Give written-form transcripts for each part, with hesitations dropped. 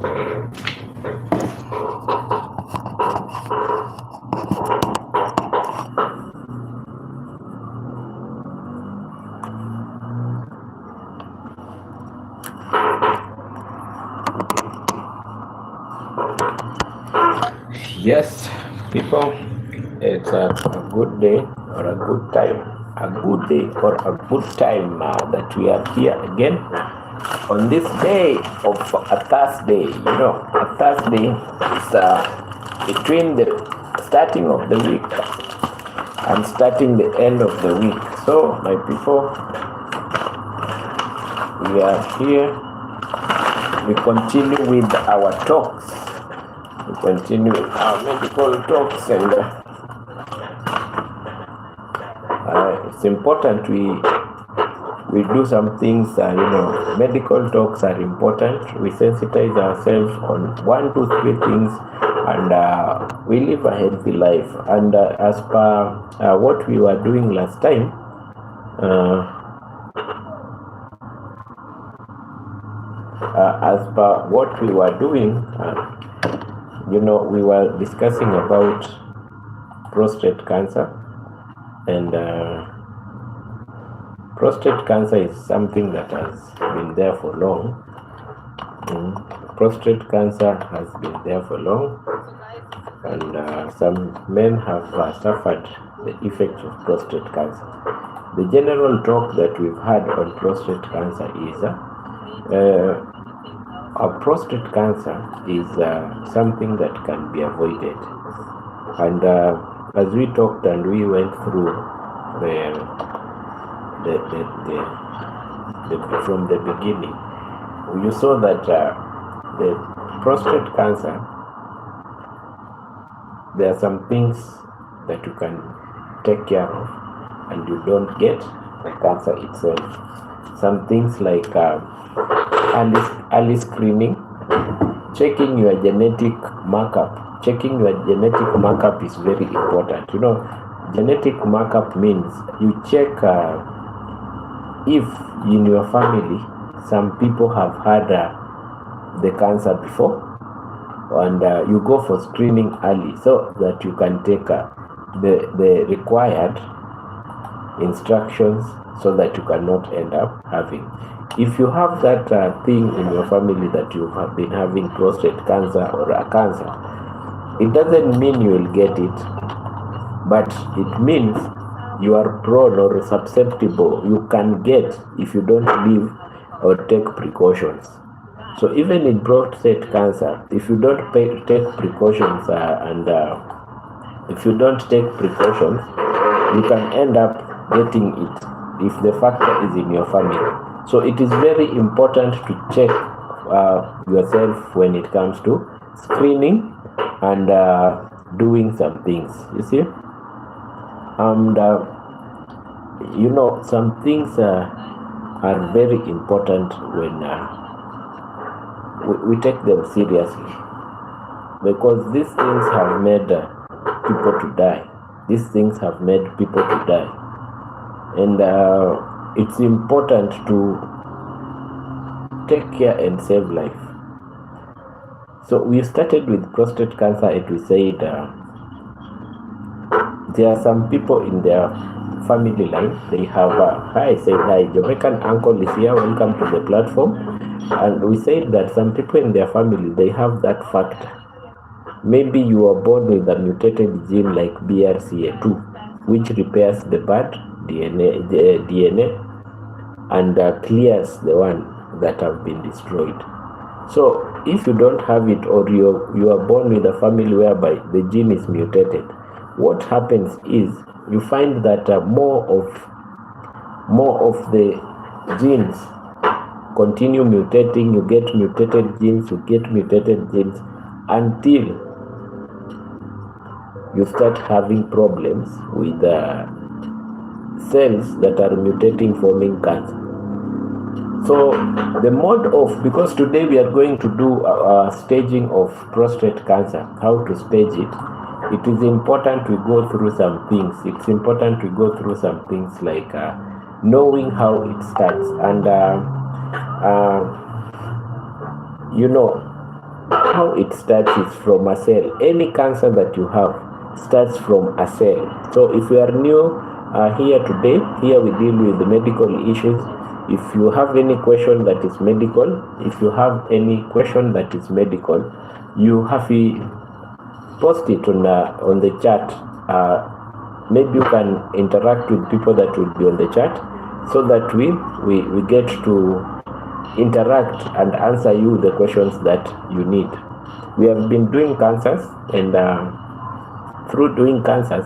Yes, people, it's a good day or a good time. A good day or a good time that we are here again on this day of a Thursday. You know, a Thursday is between the starting of the week and starting the end of the week. So, my people, we are here. We continue with our talks. We continue with our medical talks, and it's important we do some things. Medical talks are important. We sensitize ourselves on 1, 2, 3 things, and we live a healthy life. And as per what we were doing last time, we were discussing about prostate cancer, and prostate cancer is something that has been there for long. Prostate cancer has been there for long, and some men have suffered the effects of prostate cancer. The general talk that we've had on prostate cancer is prostate cancer is something that can be avoided. And as we talked and we went through from the beginning, you saw that the prostate cancer, there are some things that you can take care of and you don't get the cancer itself. Some things like early screening, checking your genetic markup. Checking your genetic markup is very important. Genetic markup means you check if in your family some people have had the cancer before, and you go for screening early so that you can take the required instructions so that you cannot end up having. If you have that thing in your family that you have been having prostate cancer or a cancer, it doesn't mean you will get it, but it means you are prone or susceptible. You can get if you don't live or take precautions. So even in prostate cancer, if you don't take precautions if you don't take precautions, you can end up getting it if the factor is in your family. So it is very important to check yourself when it comes to screening and doing some things, you see. And some things are very important when we take them seriously, because these things have made people to die. These things have made people to die, and it's important to take care and save life. So we started with prostate cancer, and we said there are some people in their family line. They have hi, Jamaican uncle is here, welcome to the platform. And we said that some people in their family, they have that factor. Maybe you are born with a mutated gene like BRCA2, which repairs the bad DNA and clears the one that have been destroyed. So if you don't have it, or you are born with a family whereby the gene is mutated, what happens is you find that more of the genes continue mutating. You get mutated genes, until you start having problems with cells that are mutating, forming cancer. So the mode of, because today we are going to do a staging of prostate cancer, how to stage it. It is important we go through some things. It's important we go through some things like knowing how it starts, and How it starts is from a cell. Any cancer that you have starts from a cell. So if you are new here today, here we deal with the medical issues. If you have any question that is medical, you have to post it on the chat. Maybe you can interact with people that will be on the chat, so that we get to interact and answer you the questions that you need. We have been doing cancers, and through doing cancers,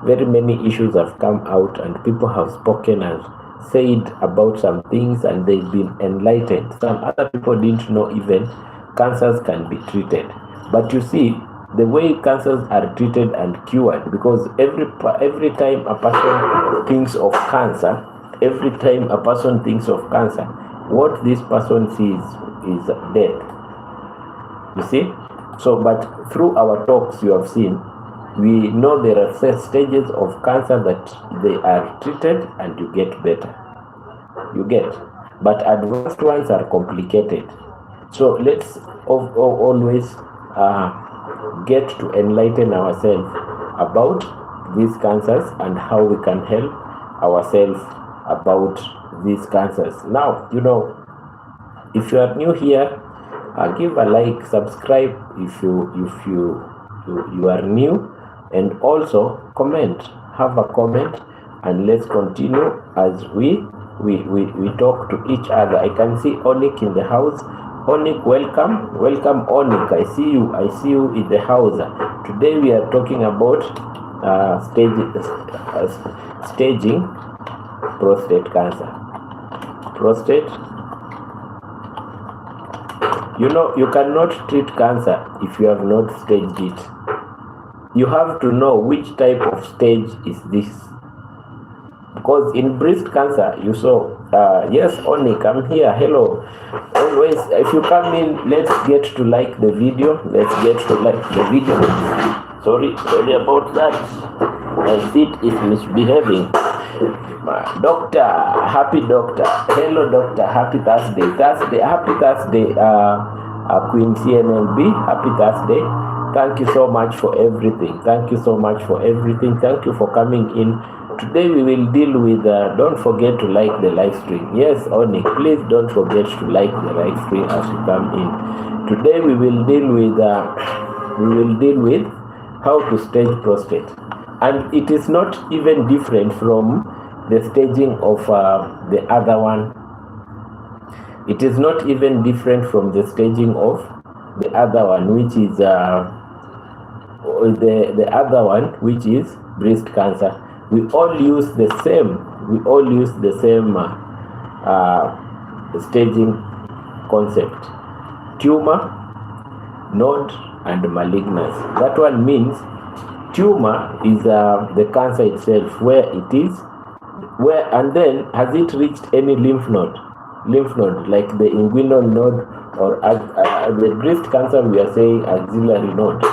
very many issues have come out, and people have spoken and said about some things, and they've been enlightened. Some other people didn't know even cancers can be treated. But you see, the way cancers are treated and cured, because every time a person thinks of cancer, what this person sees is death. You see? So, but through our talks, you have seen, we know there are stages of cancer that they are treated and you get better. But advanced ones are complicated. So let's always get to enlighten ourselves about these cancers and how we can help ourselves about these cancers. Now, if you are new here, give a like, subscribe if you are new, and also comment. Have a comment, and let's continue as we talk to each other. I can see Onik in the house. Onik, welcome Onik. I see you in the house. Today we are talking about staging prostate cancer. Prostate. You cannot treat cancer if you have not staged it. You have to know which type of stage is this. Because in breast cancer, you saw, yes, Onik, I'm here, hello. Always, if you come in, let's get to like the video. Sorry about that. My feet is misbehaving. Doctor, happy doctor. Hello, doctor, happy Thursday. Happy Thursday, Queen CNLB, happy Thursday. Thank you so much for everything. Thank you for coming in. Today we will deal with, don't forget to like the live stream. Yes, Onik, please don't forget to like the live stream as you come in. Today we will deal with how to stage prostate. And it is not even different from the staging of the other one. It is not even different from the staging of the other one, which is the other one, which is breast cancer. We all use the same staging concept: tumor, node, and malignancy. That one means tumor is the cancer itself, where it is, and then has it reached any lymph node like the inguinal node, or the breast cancer we are saying axillary node.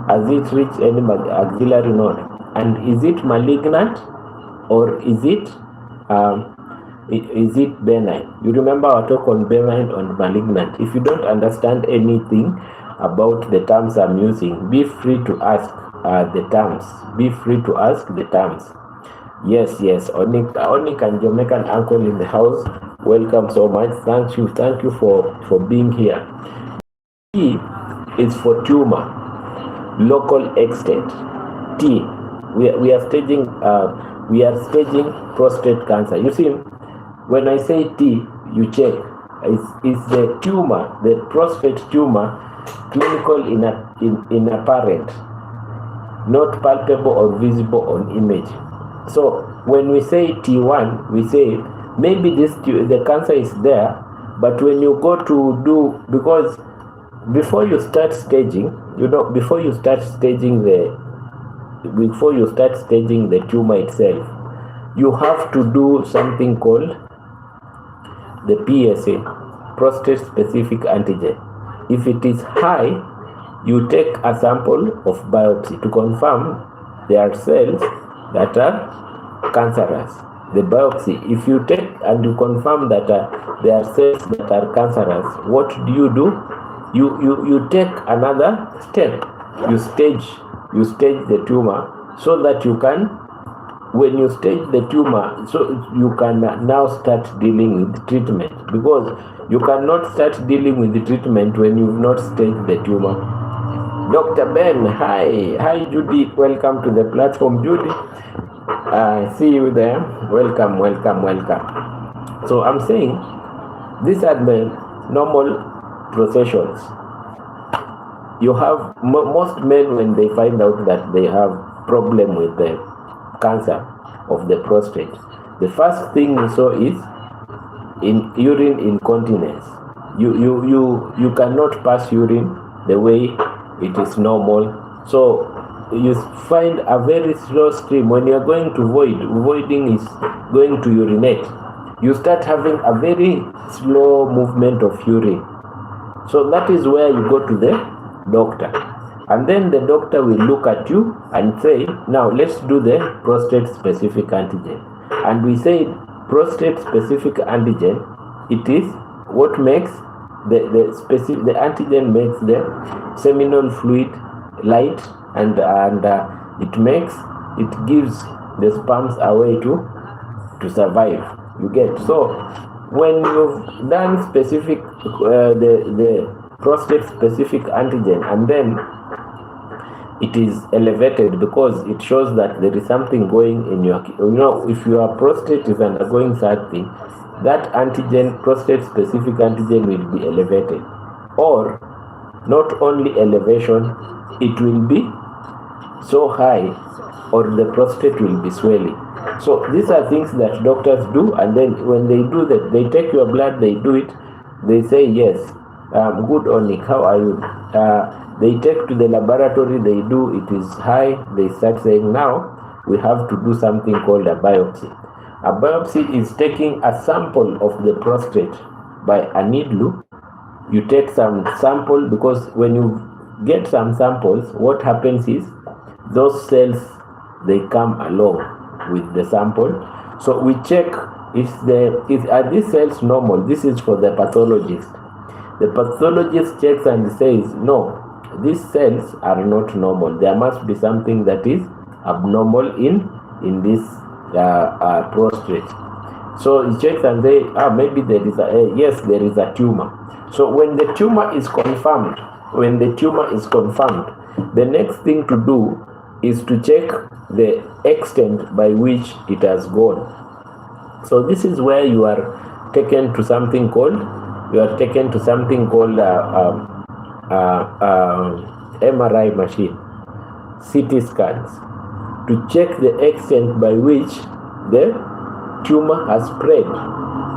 Has it reached any axillary node? And is it malignant, or is it benign? You remember our talk on benign and malignant. If you don't understand anything about the terms I'm using, be free to ask the terms. Yes, Onik and Jamaican uncle in the house. Welcome so much. Thank you for being here. T is for tumor, local extent. T, we are staging prostate cancer. You see, when I say T, you check. Is the tumor, the prostate tumor, clinical in apparent, not palpable or visible on image? So when we say T1, we say maybe the cancer is there, but when you go to do, because before you start staging, before you start staging the tumor itself, you have to do something called the PSA, prostate specific antigen. If it is high, you take a sample of biopsy to confirm there are cells that are cancerous. The biopsy, if you take and you confirm that there are cells that are cancerous, what do? you take another step. You stage the tumor so that you can, when you stage the tumor, so you can now start dealing with treatment, because you cannot start dealing with the treatment when you've not staged the tumor. Dr. Ben, hi Judy, welcome to the platform. Judy, I see you there. Welcome. So I'm saying these are the normal processions. You have most men, when they find out that they have problem with the cancer of the prostate, the first thing you saw is in urine incontinence. You cannot pass urine the way it is normal, so you find a very slow stream. When you're going to voiding is going to urinate, you start having a very slow movement of urine. So that is where you go to the doctor, and then the doctor will look at you and say, now let's do the prostate specific antigen. And we say prostate specific antigen, it is what makes the antigen makes the seminal fluid light, and it gives the sperms a way to survive. You get? So when you've done specific the prostate specific antigen, and then it is elevated because it shows that there is something going in your, if your prostate is undergoing something, that antigen, prostate specific antigen, will be elevated. Or not only elevation, it will be so high, or the prostate will be swelling. So these are things that doctors do, and then when they do that, they take your blood, they do it, they say, yes, good Onik, how are you? They take to the laboratory, they do, it is high, they start saying, now we have to do something called a biopsy. A biopsy is taking a sample of the prostate by a needle. You take some sample, because when you get some samples, what happens is those cells, they come along with the sample. So we check are these cells normal. This is for the pathologist. The pathologist checks and says, no, these cells are not normal. There must be something that is abnormal in this prostate. So he checks and they maybe there is yes, there is a tumor. So when the tumor is confirmed, the next thing to do is to check the extent by which it has gone. So this is where you are taken to something called MRI machine, CT scans, to check the extent by which the tumor has spread.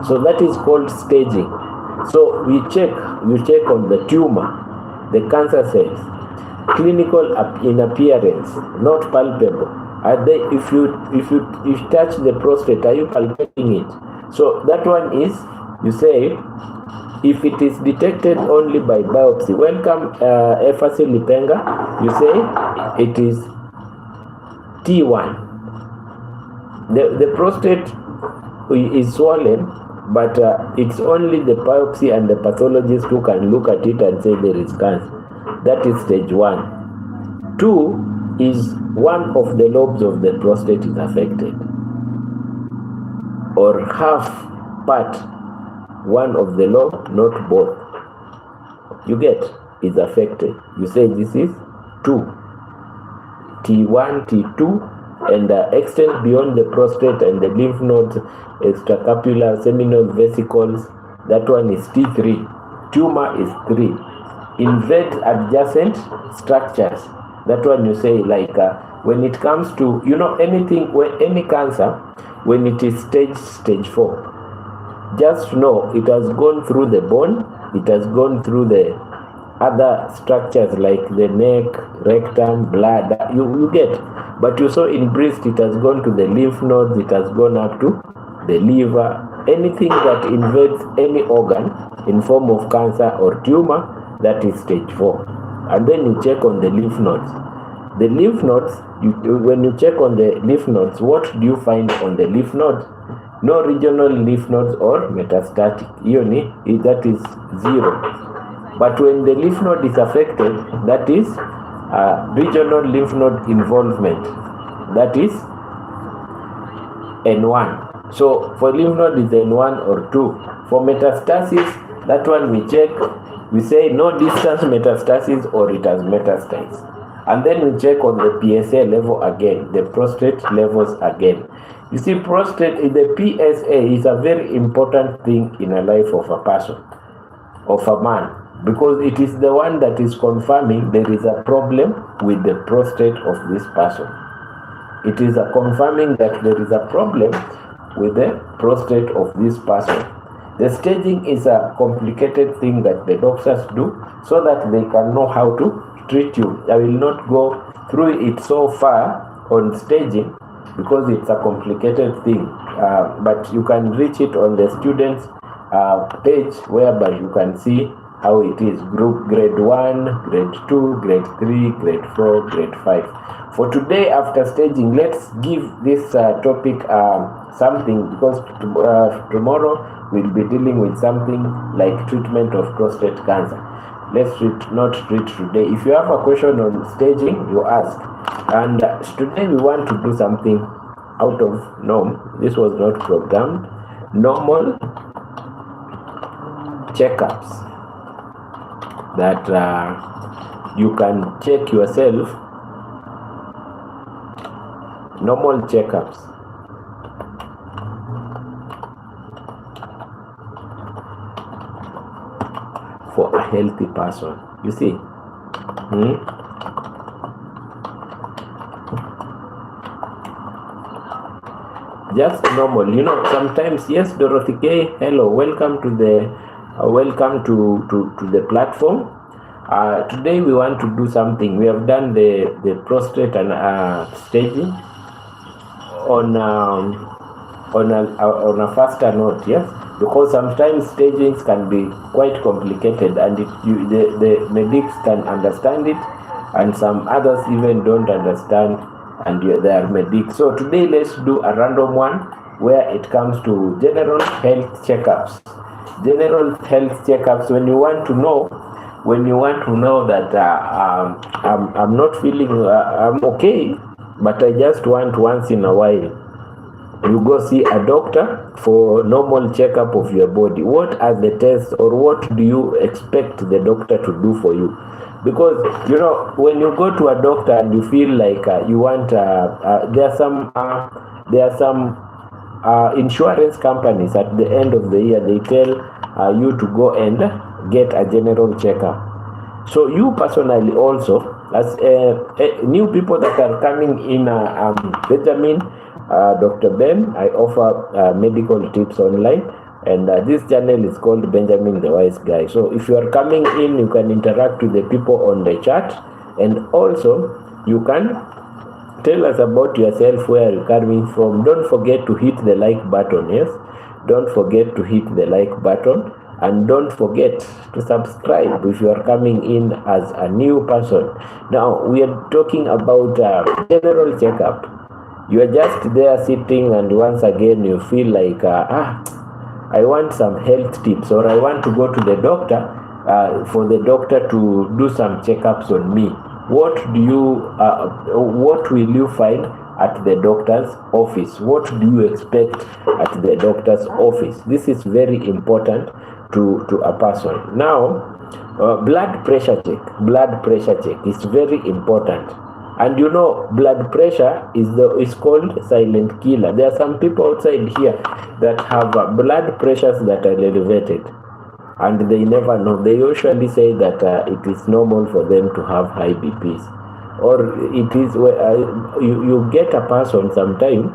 So that is called staging. So you check on the tumor, the cancer cells, clinical in appearance, not palpable. Are they, if you touch the prostate, are you palpating it? So that one is, you say, if it is detected only by biopsy, welcome Efasi Lipenga, you say it is T1. The prostate is swollen, but it's only the biopsy and the pathologist who can look at it and say there is cancer. That is stage 1. 2 is one of the lobes of the prostate is affected, or half part, one of the lobe, not both. You get, is affected. You say this is 2. T1, T2, and extend beyond the prostate and the lymph nodes, extracapular, seminal vesicles, that one is T3. Tumor is 3. Invade adjacent structures, that one you say, like when it comes to, anything, any cancer, when it is stage 4, just know it has gone through the bone, it has gone through the other structures like the neck, rectum, blood, you get. But you saw in breast, it has gone to the lymph nodes, it has gone up to the liver. Anything that invades any organ in form of cancer or tumor, that is stage 4. And then you check on the lymph nodes. The lymph nodes, when you check on the lymph nodes, what do you find on the lymph nodes? No regional lymph nodes or metastatic. That is 0. But when the lymph node is affected, that is regional lymph node involvement, that is N1. So for lymph node is N1 or 2. For metastasis, that one we check, we say no distance metastasis or it has metastasized. And then we check on the PSA level again, the prostate levels again. You see, prostate, the PSA is a very important thing in the life of a person, of a man, because it is the one that is confirming there is a problem with the prostate of this person. It is a confirming that there is a problem with the prostate of this person. The staging is a complicated thing that the doctors do so that they can know how to treat you. I will not go through it so far on staging because it's a complicated thing, but you can reach it on the students page, whereby you can see how it is: group grade 1, grade 2, grade 3, grade 4, grade 5. For today, after staging, let's give this topic something, because tomorrow we'll be dealing with something like treatment of prostate cancer. Let's not treat today. If you have a question on staging, you ask. And today we want to do something out of norm. This was not programmed. Normal checkups that you can check yourself. Normal checkups. For a healthy person, you see. Just normal, you know. Sometimes, yes, Dorothy K. Hello, welcome to the the platform. Today we want to do something. We have done the prostate and staging on a faster note, yes. Because sometimes stagings can be quite complicated, and the medics can understand it, and some others even don't understand, and they are medics. So today let's do a random one where it comes to general health checkups. General health checkups, when you want to know that I'm not feeling, I'm okay, but I just want once in a while. You go see a doctor for normal checkup of your body. What are the tests, or what do you expect the doctor to do for you? Because, you know, when you go to a doctor and you feel like you want, there are some insurance companies at the end of the year, they tell you to go and get a general checkup. So you personally also, as new people that are coming in, Benjamin, Dr. Ben, I offer medical tips online, and this channel is called Benjamin the Wise Guy. So if you are coming in, you can interact with the people on the chat, and also you can tell us about yourself, where you're coming from. Don't forget to hit the like button, yes? Don't forget to hit the like button, and don't forget to subscribe if you are coming in as a new person. Now, we are talking about general checkup. You are just there sitting, and once again you feel like, I want some health tips, or I want to go to the doctor for the doctor to do some checkups on me. What will you find at the doctor's office? What do you expect at the doctor's office? This is very important to a person. Now, blood pressure check. Blood pressure check is very important. And you know, blood pressure is called silent killer. There are some people outside here that have blood pressures that are elevated, and they never know. They usually say that it is normal for them to have high BPs, or it is you get a person sometime.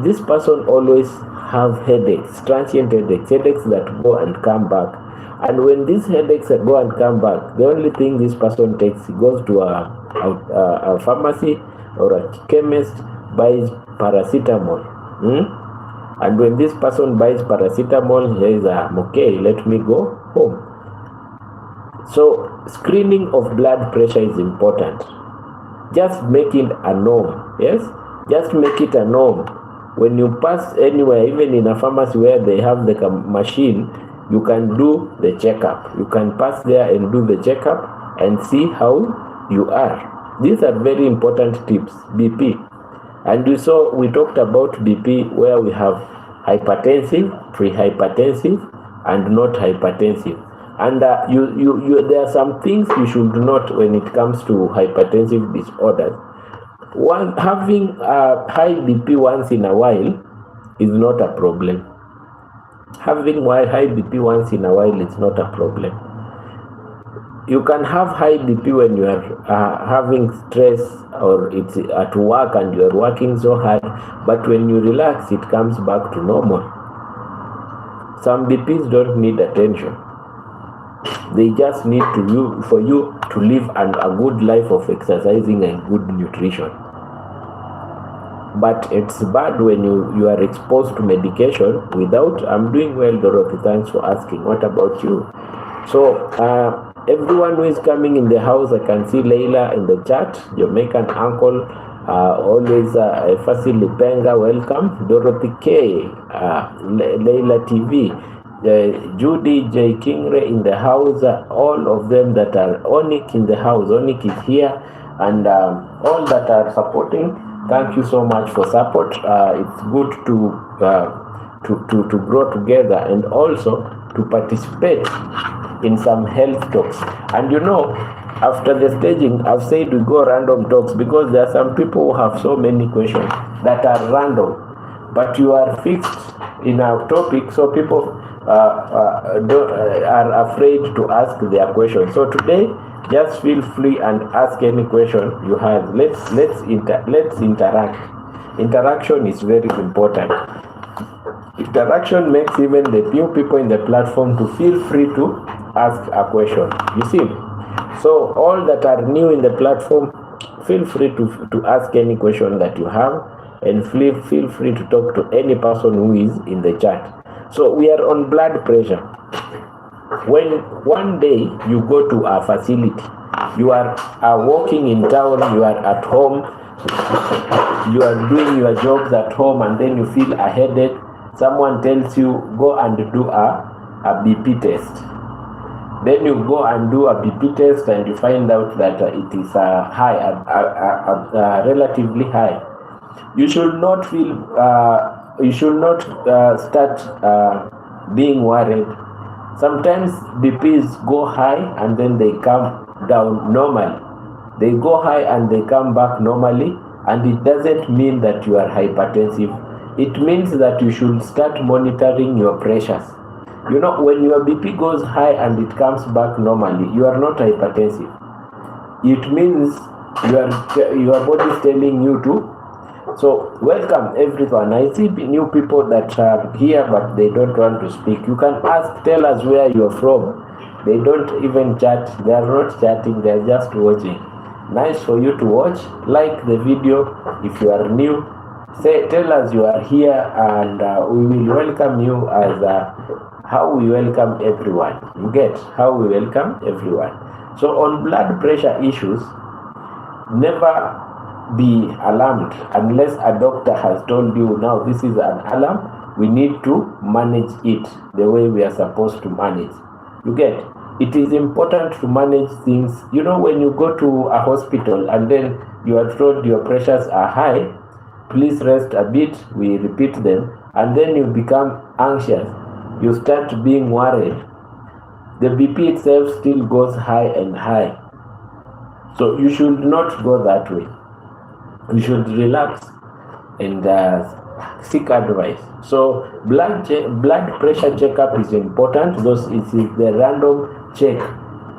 This person always have headaches, transient headaches that go and come back. And when these headaches go and come back, the only thing this person takes, he goes to a pharmacy or a chemist, buys paracetamol. And when this person buys paracetamol, he says, okay, let me go home. So screening of blood pressure is important. Just make it a norm, yes? Just make it a norm. When you pass anywhere, even in a pharmacy where they have the machine, you can do the checkup. You can pass there and do the checkup and see how you are. These are very important tips. BP. And we talked about BP, where we have hypertensive, pre-hypertensive, and not hypertensive. And there are some things you should note when it comes to hypertensive disorders. Having a high BP once in a while is not a problem. Having high BP once in a while is not a problem. You can have high BP when you are having stress, or it's at work and you are working so hard, but when you relax, it comes back to normal. Some BPs don't need attention. They just need for you to live a good life of exercising and good nutrition. But it's bad when you are exposed to medication without. I'm doing well, Dorothy. Thanks for asking. What about you? So everyone who is coming in the house, I can see Leila in the chat, Jamaican uncle, always Fasili Penga, welcome. Dorothy K, Leila TV, Judy J. Kingre in the house, all of them that are Onik in the house. Onik is here, and all that are supporting. Thank you so much for support. It's good to grow together and also to participate in some health talks. And after the staging, I've said we go random talks because there are some people who have so many questions that are random, but you are fixed in a topic, so people are afraid to ask their questions. So today, just feel free and ask any question you have. Let's interact. Interaction is very important. Interaction makes even the new people in the platform to feel free to ask a question. You see? So all that are new in the platform, feel free to ask any question that you have, and feel free to talk to any person who is in the chat. So we are on blood pressure. When one day you go to a facility, you are walking in town, you are at home, you are doing your jobs at home, and then you feel a headache. Someone tells you, go and do a BP test. Then you go and do a BP test and you find out that it is relatively high. You should not start being worried. Sometimes BPs go high and then they come down normally. They go high and they come back normally, and it doesn't mean that you are hypertensive. It means that you should start monitoring your pressures. When your BP goes high and it comes back normally, you are not hypertensive. It means your body is telling you to. So welcome everyone. I see new people that are here, but they don't want to speak. You can tell us where you're from. They don't even chat. They are not chatting. They are just watching. Nice for you to watch. Like the video if you are new. Tell us you are here, and we will welcome you as how we welcome everyone. You get how we welcome everyone. So on blood pressure issues, never be alarmed unless a doctor has told you, now this is an alarm, we need to manage it the way we are supposed to manage. You get? It is important to manage things. When you go to a hospital and then you are told your pressures are high, please rest a bit, we repeat them, and then you become anxious. You start being worried. The BP itself still goes high and high. So you should not go that way. You should relax and seek advice. So blood pressure checkup is important. It is the random check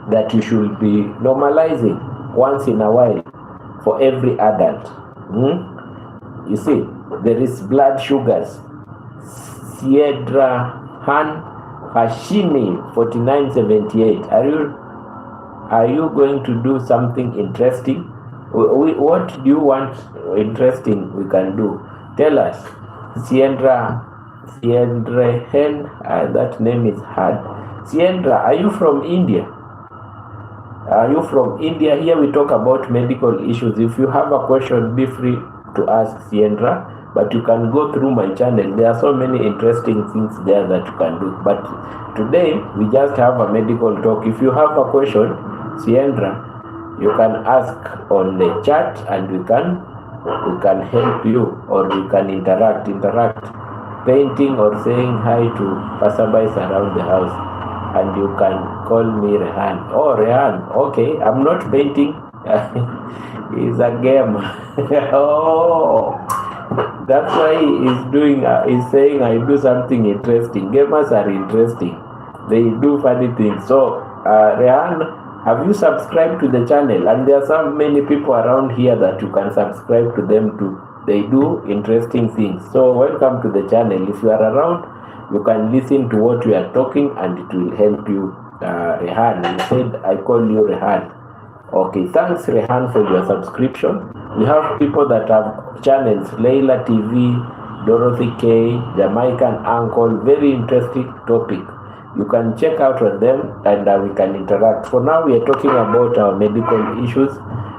that you should be normalizing once in a while for every adult. You see, there is blood sugars. Sierra Han Hashimi 4978. Are you going to do something interesting? What do you want interesting we can do? Tell us. Siendra Hen, that name is hard. Siendra, are you from India? Are you from India? Here we talk about medical issues. If you have a question, be free to ask Siendra. but you can go through my channel. There are so many interesting things there that you can do. But today we just have a medical talk. If you have a question, Siendra, you can ask on the chat and we can help you, or we can interact, painting or saying hi to passerbys around the house. And you can call me Rehan. Oh, Rehan, okay, I'm not painting. It's a game. Oh, that's why he's saying I do something interesting. Gamers are interesting. They do funny things. So, Rehan, have you subscribed to the channel? And there are so many people around here that you can subscribe to them too. They do interesting things. So, welcome to the channel. If you are around, you can listen to what we are talking and it will help you. Rehan, you said I call you Rehan. Okay, thanks Rehan for your subscription. We have people that have channels, Layla TV, Dorothy K, Jamaican Uncle, very interesting topic. You can check out on them and we can interact. For now, we are talking about our medical issues.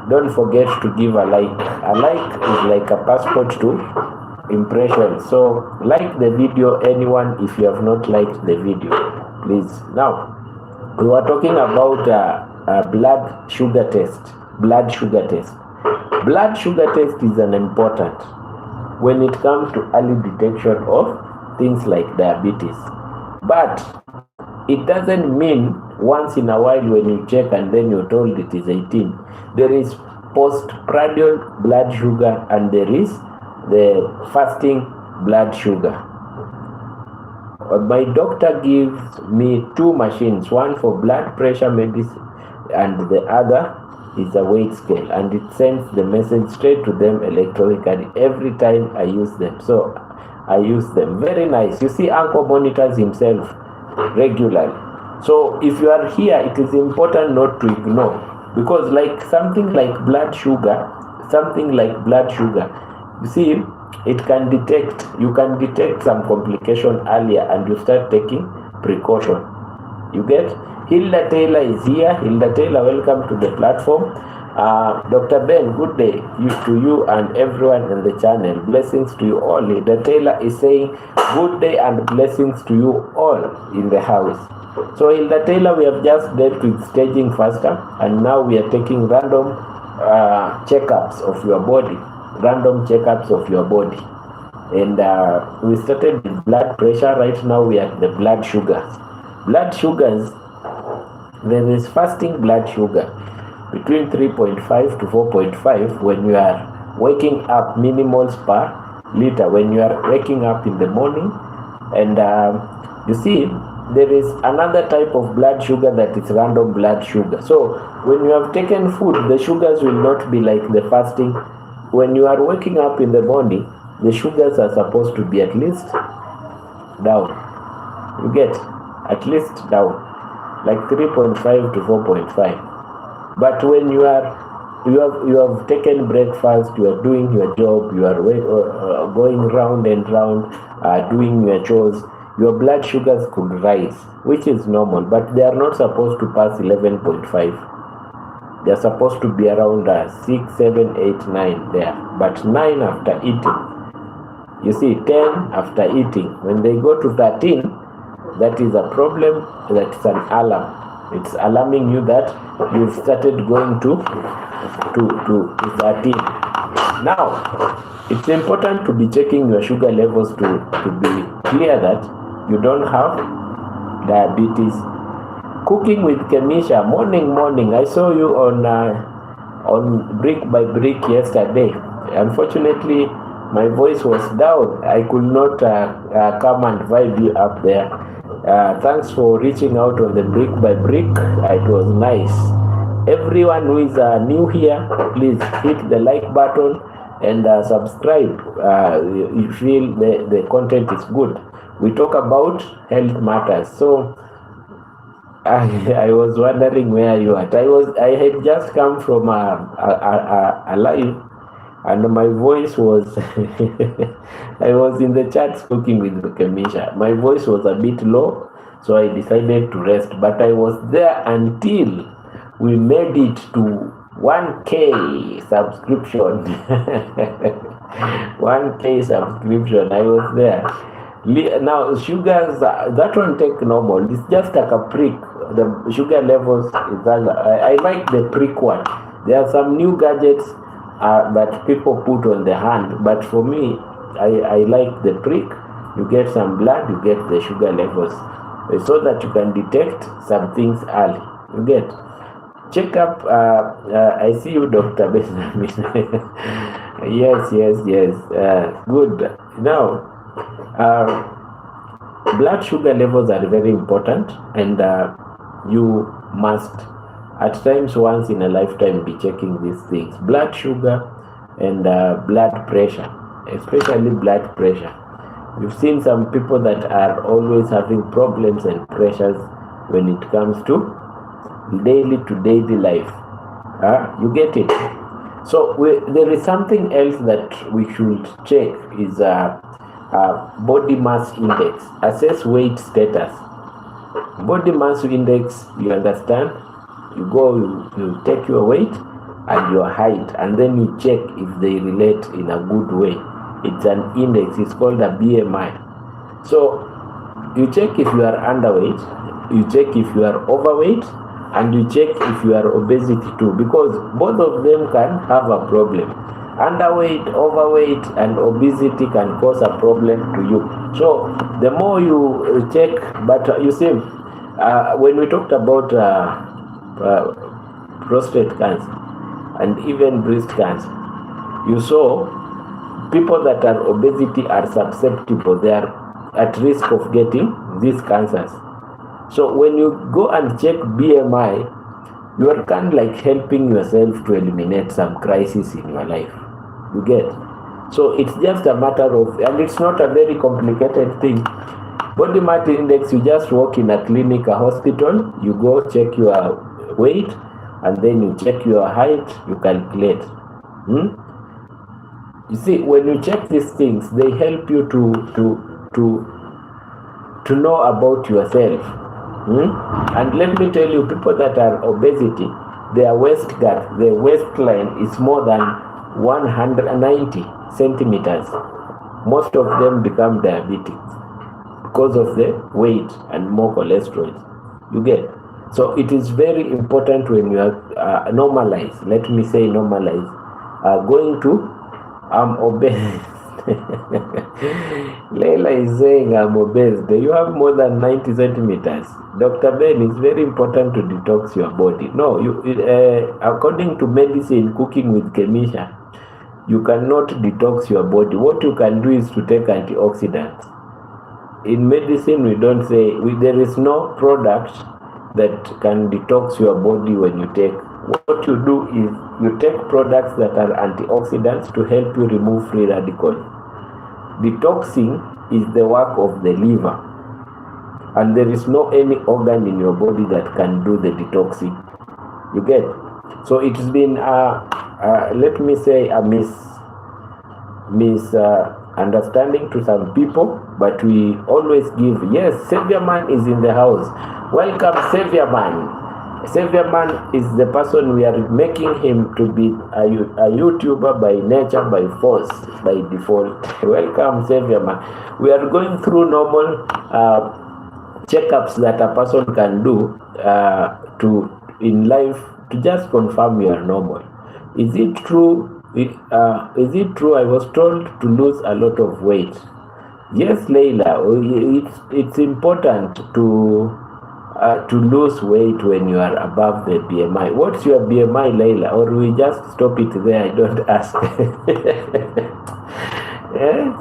Don't forget to give a like. A like is like a passport to impression. So like the video, anyone, if you have not liked the video, please. Now, we were talking about blood sugar test. Blood sugar test is an important when it comes to early detection of things like diabetes. But it doesn't mean once in a while when you check and then you're told it is 18. There is postprandial blood sugar and there is the fasting blood sugar. My doctor gives me two machines, one for blood pressure medicine and the other is a weight scale, and it sends the message straight to them electronically every time I use them. So I use them. Very nice. You see, Uncle monitors himself regularly. So if you are here, it is important not to ignore, because like something like blood sugar, you see, it can detect, you can detect some complication earlier and you start taking precaution. You get? Hilda Taylor is here. Hilda Taylor, welcome to the platform. Dr. Ben, good day to you and everyone in the channel. Blessings to you all. Hilda Taylor is saying good day and blessings to you all in the house. So Hilda Taylor, we have just dealt with staging faster, and now we are taking random checkups of your body. And we started with blood pressure. Right now we are at the blood sugars. There is fasting blood sugar between 3.5 to 4.5 when you are waking up, millimoles per liter when you are waking up in the morning. And you see, there is another type of blood sugar that is random blood sugar. So when you have taken food, the sugars will not be like the fasting. When you are waking up in the morning, the sugars are supposed to be at least down. You get? At least down, like 3.5 to 4.5. But when you have taken breakfast, you are doing your job, you are going round and round, doing your chores, your blood sugars could rise, which is normal, but they are not supposed to pass 11.5. They are supposed to be around 6, 7, 8, 9 there, but 9 after eating. You see, 10 after eating. When they go to 13, that is a problem. That's an alarm. It's alarming you that you've started going to 13. Now, it's important to be checking your sugar levels to be clear that you don't have diabetes. Cooking with Kemisha, morning. I saw you on Brick by Brick yesterday. Unfortunately, my voice was down. I could not come and vibe you up there. Thanks for reaching out on the Brick by Brick. It was nice. Everyone who is new here, please hit the like button and subscribe. You feel the content is good. We talk about health matters. So I was wondering where you are. I had just come from a live, and my voice was I was in the chat speaking with Kemisha. My voice was a bit low, so I decided to rest. But I was there until we made it to 1K subscription. 1K subscription. I was there. Now sugars, that one take normal. It's just like a prick. The sugar levels is that. I like the prick one. There are some new gadgets that people put on the hand, but for me, I like the prick. You get some blood, you get the sugar levels, so that you can detect some things early. You get check up. I see you, Dr. Benjamin. Yes. Good. Now, blood sugar levels are very important, and you must at times once in a lifetime be checking these things: blood sugar and blood pressure, especially blood pressure. You've seen some people that are always having problems and pressures when it comes to daily life. You get it? So there is something else that we should check is body mass index. Assess weight status. Body mass index, you understand? You go, you take your weight and your height, and then you check if they relate in a good way. It's an index. It's called a BMI. So you check if you are underweight, you check if you are overweight, and you check if you are obesity too, because both of them can have a problem. Underweight, overweight, and obesity can cause a problem to you. So the more you check, but you see, when we talked about prostate cancer and even breast cancer, you saw people that are obesity are susceptible. They are at risk of getting these cancers. So when you go and check BMI, you are kind of like helping yourself to eliminate some crisis in your life. You get? So it's just a matter of, and it's not a very complicated thing. Body mass index, you just walk in a clinic, a hospital, you go check your weight, and then you check your height, you calculate. You see, when you check these things, they help you to know about yourself. And let me tell you, people that are obesity, their waist guard, their waistline is more than 190 centimeters. Most of them become diabetic because of the weight and more cholesterol. You get? So it is very important when you are normalize. Let me say normalize. Going to I'm obese. Leila is saying I'm obese. Do you have more than 90 centimeters? Dr. Ben, it's very important to detox your body. No, according to medicine, cooking with Kemisha, you cannot detox your body. What you can do is to take antioxidants. In medicine, we don't say, there is no product that can detox your body when you take. What you do is you take products that are antioxidants to help you remove free radicals. Detoxing is the work of the liver, and there is no any organ in your body that can do the detoxing. You get? So it's been let me say a misunderstanding to some people, but we always give. Yes, Savior Man is in the house. Welcome, Savior Man. Savior Man is the person we are making him to be a YouTuber by nature, by force, by default. Welcome, Savior Man. We are going through normal checkups that a person can do in life to just confirm you are normal. Is it true? Is it true? I was told to lose a lot of weight. Yes, Leila. It's important to lose weight when you are above the BMI. What's your BMI, Leila? Or we just stop it there? I don't ask.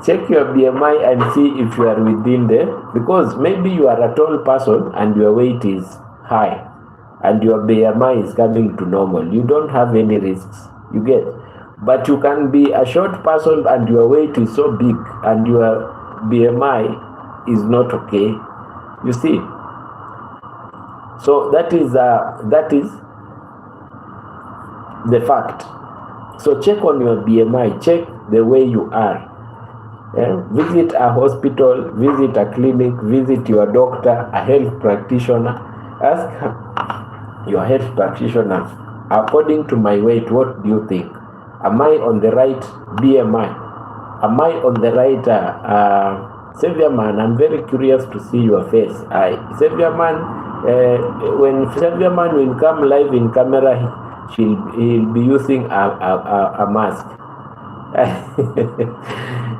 Check your BMI and see if you are within there, because maybe you are a tall person and your weight is high and your BMI is coming to normal. You don't have any risks. You get? But you can be a short person and your weight is so big and your BMI is not okay. You see? So that is the fact. So check on your BMI. Check the way you are. Visit a hospital, visit a clinic, visit your doctor, a health practitioner. Ask your health practitioner, according to my weight, what do you think? Am I on the right BMI? Am I on the right? Savior Man, I'm very curious to see your face. Savior Man, when Savior Man will come live in camera, he'll be using a mask.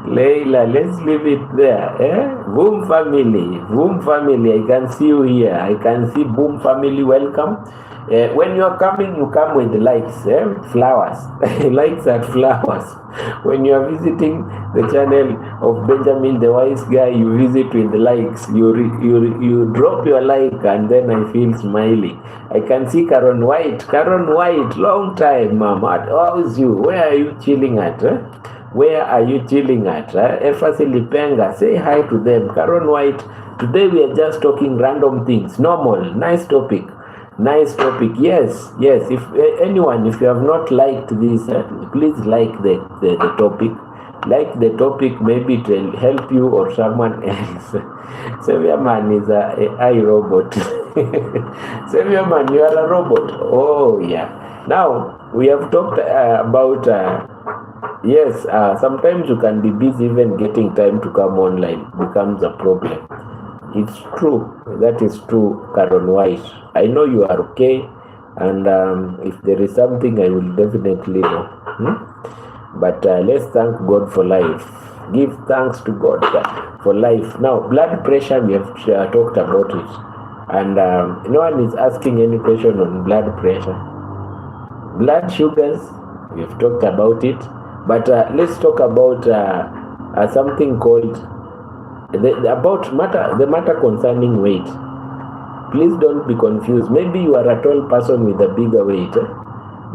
Leila, let's leave it there. Boom family, I can see you here. I can see Boom family, welcome. When you're coming, you come with likes, flowers. Likes and flowers. When you are visiting the channel of Benjamin the Wise Guy, you visit with likes. You drop your like, and then I feel smiling. I can see Karen White, long time, Mama. How is you? Where are you chilling at? Where are you chilling at? Efasi Lipenga, say hi to them. Karen White, today we are just talking random things. Normal, nice topic. Yes. If anyone, if you have not liked this, please like the topic. Like the topic, maybe it will help you or someone else. Savior Man is a AI robot. Savior Man, you are a robot. Oh yeah. Now we have talked about yes. Sometimes you can be busy, even getting time to come online becomes a problem. It's true. That is true, Karen White. I know you are okay, and if there is something, I will definitely know. But let's thank God for life. Give thanks to God for life. Now, blood pressure, we have talked about it. And no one is asking any question on blood pressure. Blood sugars, we've talked about it. But let's talk about something called the matter concerning weight. Please don't be confused. Maybe you are a tall person with a bigger weight.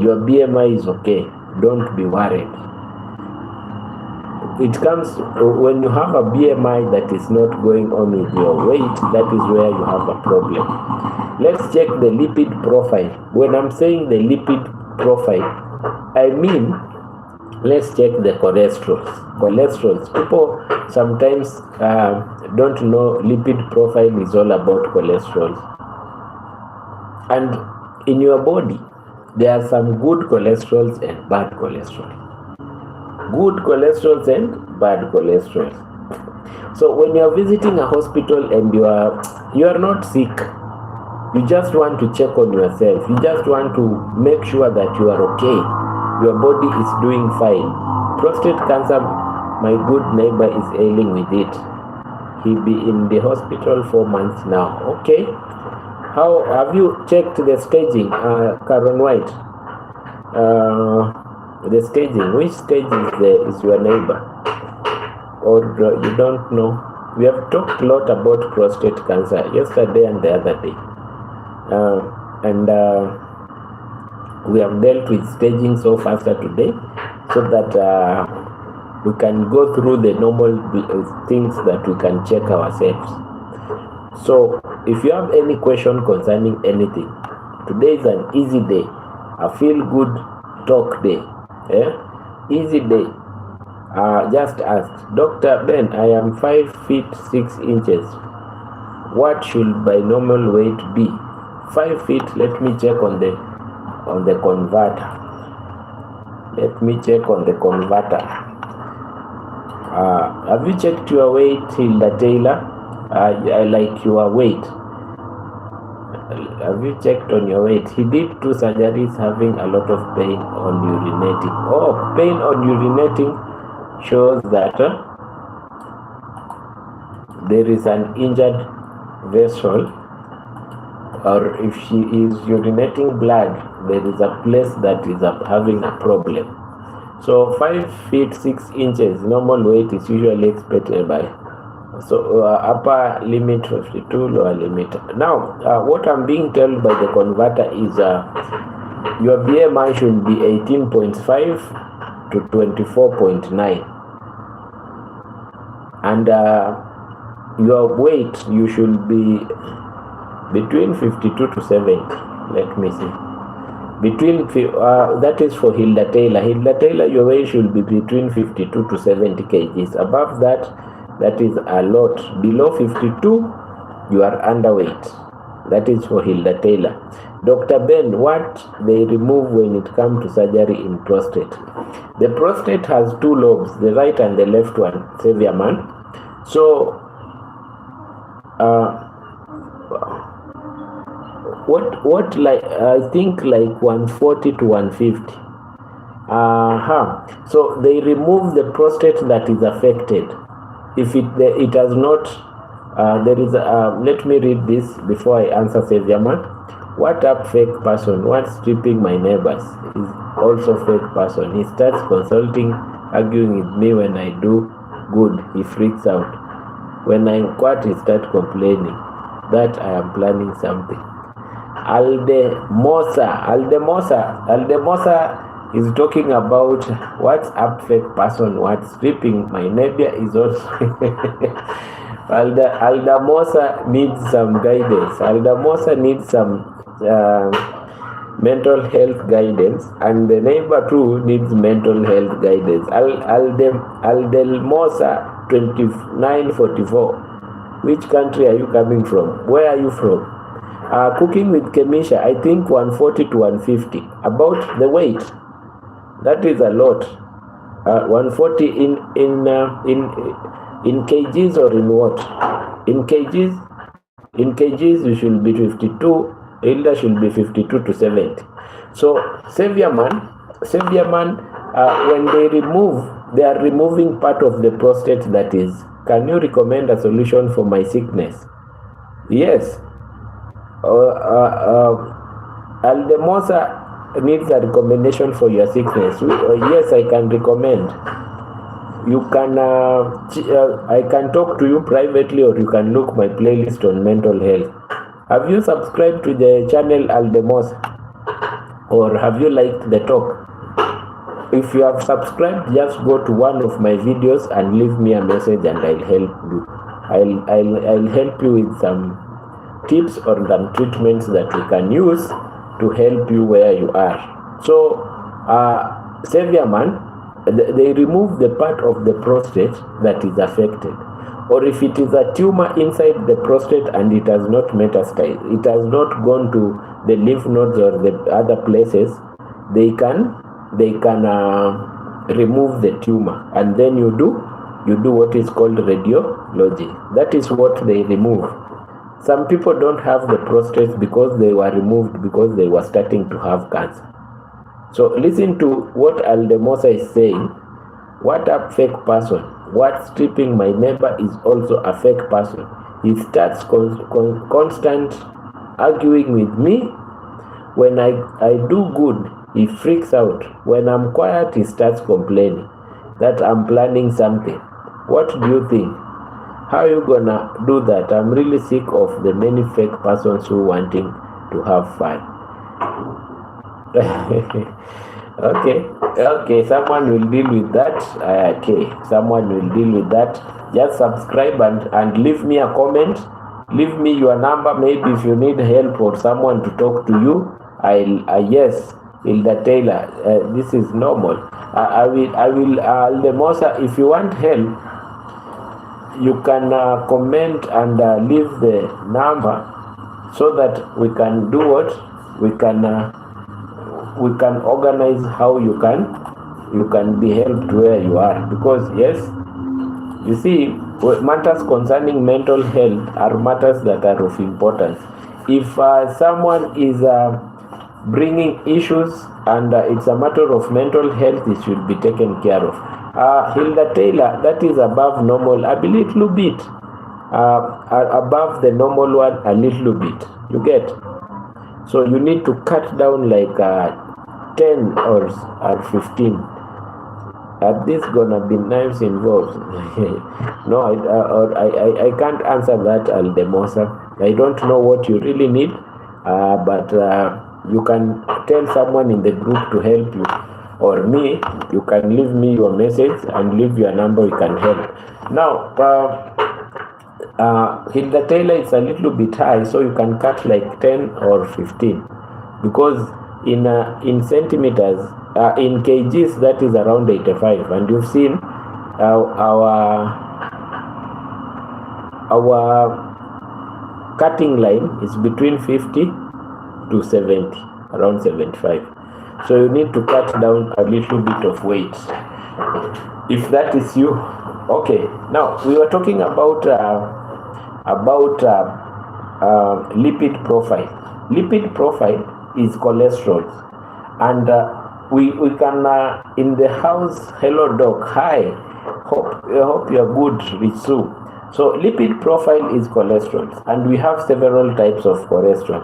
Your BMI is okay. Don't be worried. It comes when you have a BMI that is not going on with your weight, that is where you have a problem. Let's check the lipid profile. When I'm saying the lipid profile, I mean, let's check the cholesterol. People sometimes don't know lipid profile is all about cholesterol. And in your body, there are some good cholesterols and bad cholesterol. Good cholesterols and bad cholesterol. So when you are visiting a hospital and you are not sick, you just want to check on yourself. You just want to make sure that you are okay. Your body is doing fine. Prostate cancer, my good neighbor is ailing with it. He'll be in the hospital 4 months now. Okay. How have you checked the staging, Karen White? The staging. Which stage is your neighbor? Or you don't know? We have talked a lot about prostate cancer yesterday and the other day. We have dealt with staging so faster today, so that we can go through the normal things that we can check ourselves. So if you have any question concerning anything, today is an easy day, a feel good talk day. Easy day. Just ask, Dr. Ben, I am 5 feet 6 inches. What should my normal weight be? 5 feet, let me check on the converter. Let me check on the converter. Have you checked your weight, Hilda Taylor? I like your weight. Have you checked on your weight? He did 2 surgeries, having a lot of pain on urinating. Oh, pain on urinating shows that there is an injured vessel, or if she is urinating blood, there is a place that is having a problem. So 5 feet 6 inches, normal weight is usually expected by, so upper limit 52, lower limit. Now, what I'm being told by the converter is your BMI should be 18.5 to 24.9, and your weight, you should be between 52 to 70. Let me see. Between that is for Hilda Taylor. Hilda Taylor, your weight should be between 52 to 70 kgs. Above that, that is a lot. Below 52, you are underweight. That is for Hilda Taylor. Dr. Ben, what they remove when it comes to surgery in prostate? The prostate has two lobes, the right and the left one, Xavier man. So, what like, I think like 140 to 150. So they remove the prostate that is affected. If it has not, there is let me read this before I answer Xavier man. What up fake person? What's stripping my neighbors? Is also fake person. He starts consulting, arguing with me when I do good. He freaks out. When I'm quiet, he starts complaining that I am planning something. Aldemosa is talking about what's up fake person, what's stripping my neighbor is also Aldamosa needs some guidance. Aldamosa needs some mental health guidance, and the neighbor too needs mental health guidance. Aldelmosa 2944. Which country are you coming from? Where are you from? Cooking with Kemisha, I think 140 to 150. About the weight, that is a lot. 140 in kgs or in what? In kgs you should be 52. Hilda should be 52 to 70. So Xavier man, when they are removing part of the prostate that is. Can you recommend a solution for my sickness? Yes. Aldemosa needs a recommendation for your sickness. Yes, I can recommend. You can, I can talk to you privately, or you can look my playlist on mental health. Have you subscribed to the channel Aldemosa, or have you liked the talk? If you have subscribed, just go to one of my videos and leave me a message, and I'll help you. I'll help you with some tips or some treatments that you can use to help you where you are. So, Xavier man, they remove the part of the prostate that is affected. Or if it is a tumor inside the prostate and it has not metastasized, it has not gone to the lymph nodes or the other places, they can remove the tumor, and then you do what is called radiology. That is what they remove. Some people don't have the prostate because they were removed because they were starting to have cancer. So listen to what Aldemosa is saying. What a fake person. What's stripping my neighbor is also a fake person. He starts constant arguing with me. When I do good, he freaks out. When I'm quiet, he starts complaining that I'm planning something. What do you think? How are you gonna do that? I'm really sick of the many fake persons who wanting to have fun. Okay, someone will deal with that. Someone will deal with that. Just subscribe and leave me a comment. Leave me your number. Maybe if you need help or someone to talk to you, yes, Hilda Taylor, this is normal. I will Aldemosa, if you want help, you can comment and leave the number so that we can do what we can organize how you can be helped where you are. Because yes, you see, matters concerning mental health are matters that are of importance. If someone is bringing issues and it's a matter of mental health, it should be taken care of. Hilda Taylor, that is above normal a little bit, above the normal one a little bit, you get. So you need to cut down like 10 or 15. Are this gonna be knives involved? No, I can't answer that, Aldemosa. I don't know what you really need, but you can tell someone in the group to help you, or me. You can leave me your message and leave your number. We can help. Now, Hilda Taylor is a little bit high, so you can cut like 10 or 15, because in centimeters, in kgs, that is around 85, and you've seen our cutting line is between 50 to 70, around 75. So you need to cut down a little bit of weight. If that is you, okay. Now we were talking about lipid profile. Lipid profile is cholesterol, and we can in the house. Hello doc, hi. Hope you're good, Ritsu. So lipid profile is cholesterol, and we have several types of cholesterol.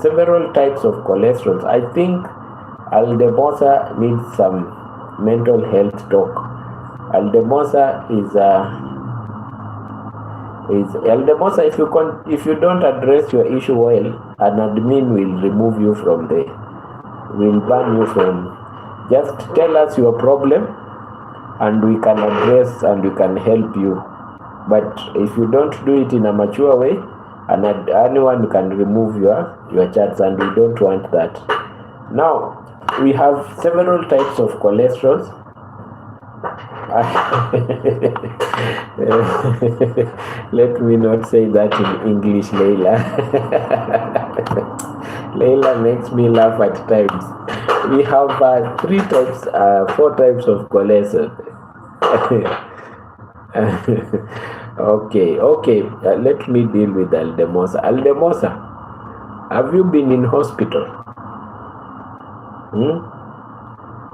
Several types of cholesterol. I think Aldemosa needs some mental health talk. Aldemosa is Aldemosa. If you don't address your issue well, an admin will remove you from will ban you from. Just tell us your problem, and we can address and we can help you. But if you don't do it in a mature way, and anyone can remove your charts, and we don't want that. Now we have several types of cholesterol. Let me not say that in English, Leila. Leila makes me laugh at times. We have 4 types of cholesterol. Okay. Let me deal with Aldemosa. Aldemosa, have you been in hospital?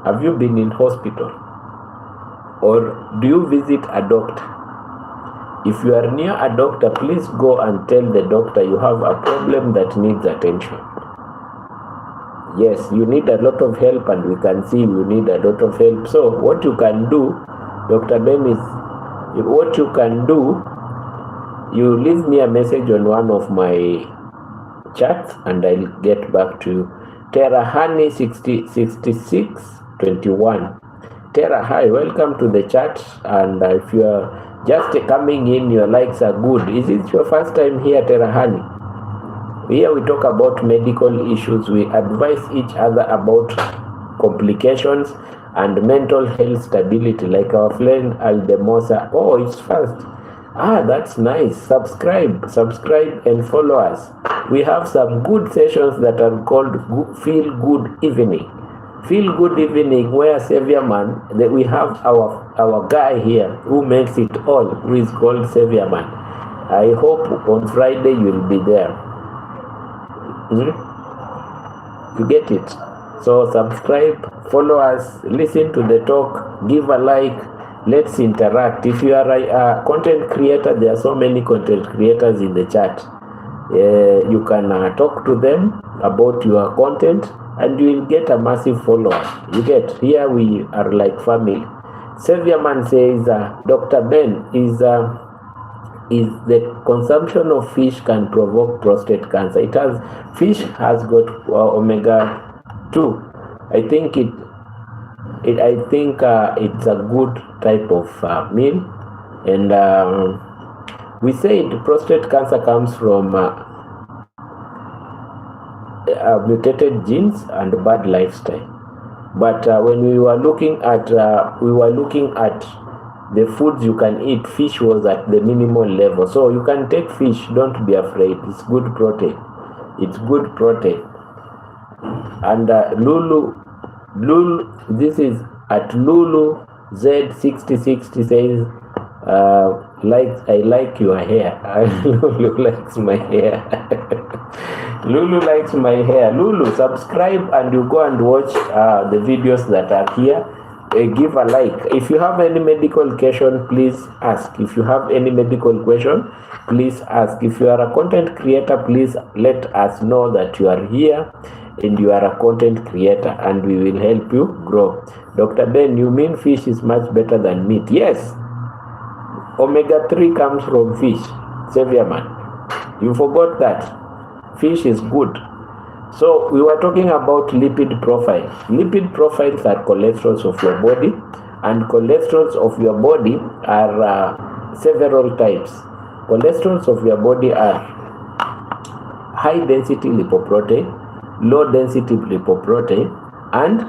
Have you been in hospital? Or do you visit a doctor? If you are near a doctor, please go and tell the doctor you have a problem that needs attention. Yes, you need a lot of help, and we can see you need a lot of help. So what you can do, Dr. Ben, is what you can do, you leave me a message on one of my chats, and I'll get back to you. Terahani 6621. Tera, hi, welcome to the chat. And if you are just coming in, your likes are good. Is it your first time here, Terahani? Here we talk about medical issues. We advise each other about complications and mental health stability, like our friend Aldemosa. Oh, it's fast. That's nice. Subscribe and follow us. We have some good sessions that are called Feel Good Evening. Feel Good Evening, where Savior Man, that we have our guy here who makes it all, who is called Savior Man. I hope on Friday you'll be there. You get it? So subscribe, follow us, listen to the talk, give a like, let's interact. If you are a content creator, there are so many content creators in the chat. You can talk to them about your content, and you will get a massive follower. You get, here we are like family. Savior Man says, Dr. Ben, is the consumption of fish can provoke prostate cancer. Fish has got omega-2. I think it's a good type of meal, and we said prostate cancer comes from mutated genes and bad lifestyle. But when we were looking at the foods you can eat, fish was at the minimal level. So you can take fish, don't be afraid. It's good protein. And Lulu, this is at Lulu Z6060 says, I like your hair. Lulu likes my hair. Lulu likes my hair. Lulu, subscribe and you go and watch the videos that are here. Give a like. If you have any medical question, please ask. If you have any medical question, please ask. If you are a content creator, please let us know that you are here and you are a content creator, and we will help you grow. Dr. Ben, you mean fish is much better than meat? Yes. Omega-3 comes from fish. Savior Man, you forgot that. Fish is good. So we were talking about lipid profile. Lipid profiles are cholesterols of your body, and cholesterols of your body are several types. Cholesterols of your body are high density lipoprotein, low density lipoprotein, and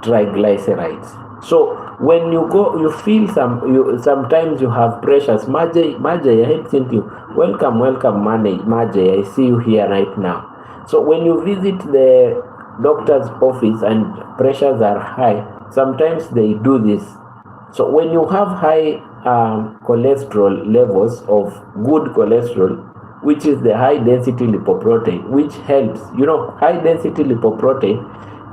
triglycerides. So When you go, you feel sometimes you have pressures. Marjay, I had seen you. Welcome, Marjay. I see you here right now. So when you visit the doctor's office and pressures are high, sometimes they do this. So when you have high cholesterol levels of good cholesterol, which is the high density lipoprotein, which helps, high density lipoprotein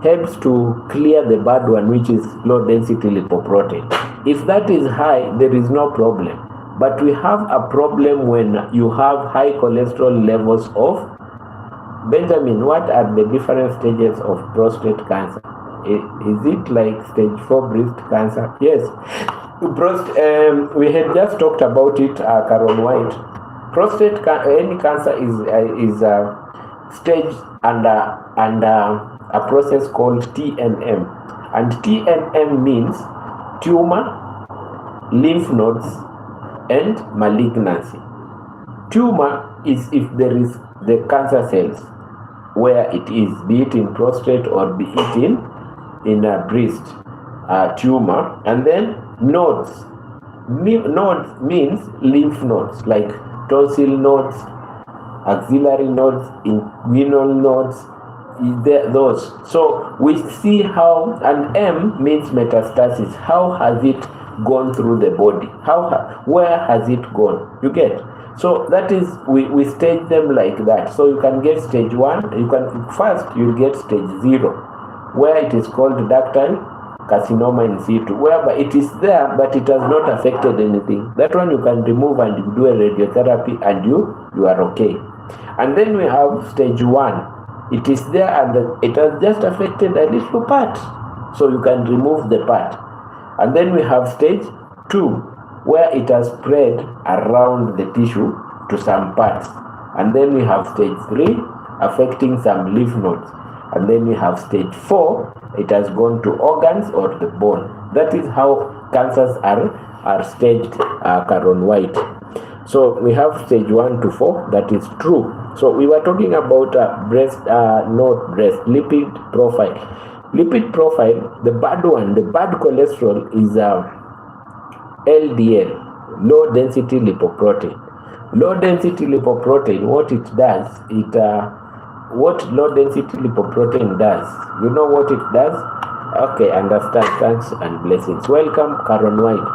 helps to clear the bad one, which is low density lipoprotein. If that is high, there is no problem. But we have a problem when you have high cholesterol levels of Benjamin. What are the different stages of prostate cancer? Is it like stage 4 breast cancer? Yes. We had just talked about it, Carol White. Prostate any cancer is stage under a process called TNM, and TNM means tumor, lymph nodes, and malignancy. Tumor is if there is the cancer cells where it is, be it in prostate or be it in a breast tumor, and then nodes. Nodes means lymph nodes like tonsil nodes, axillary nodes, inguinal nodes, those. So we see how, and M means metastasis. How has it gone through the body? Where has it gone? You get? So that is, we stage them like that. So you can get stage 1, you'll get stage 0, where it is called ductal carcinoma in situ, whereby it is there but it has not affected anything. That one you can remove and you do a radiotherapy and you are okay. And then we have stage 1. It is there and it has just affected a little part, so you can remove the part. And then we have stage 2, where it has spread around the tissue to some parts. And then we have stage 3, affecting some lymph nodes. And then we have stage 4, it has gone to organs or the bone. That is how cancers are staged, Caron White. So we have stage 1 to 4, that is true. So we were talking about lipid profile. Lipid profile, the bad one, the bad cholesterol is LDL, low density lipoprotein. Low density lipoprotein, what it does, what low density lipoprotein does, you know what it does? Okay, understand. Thanks and blessings. Welcome, Caron White.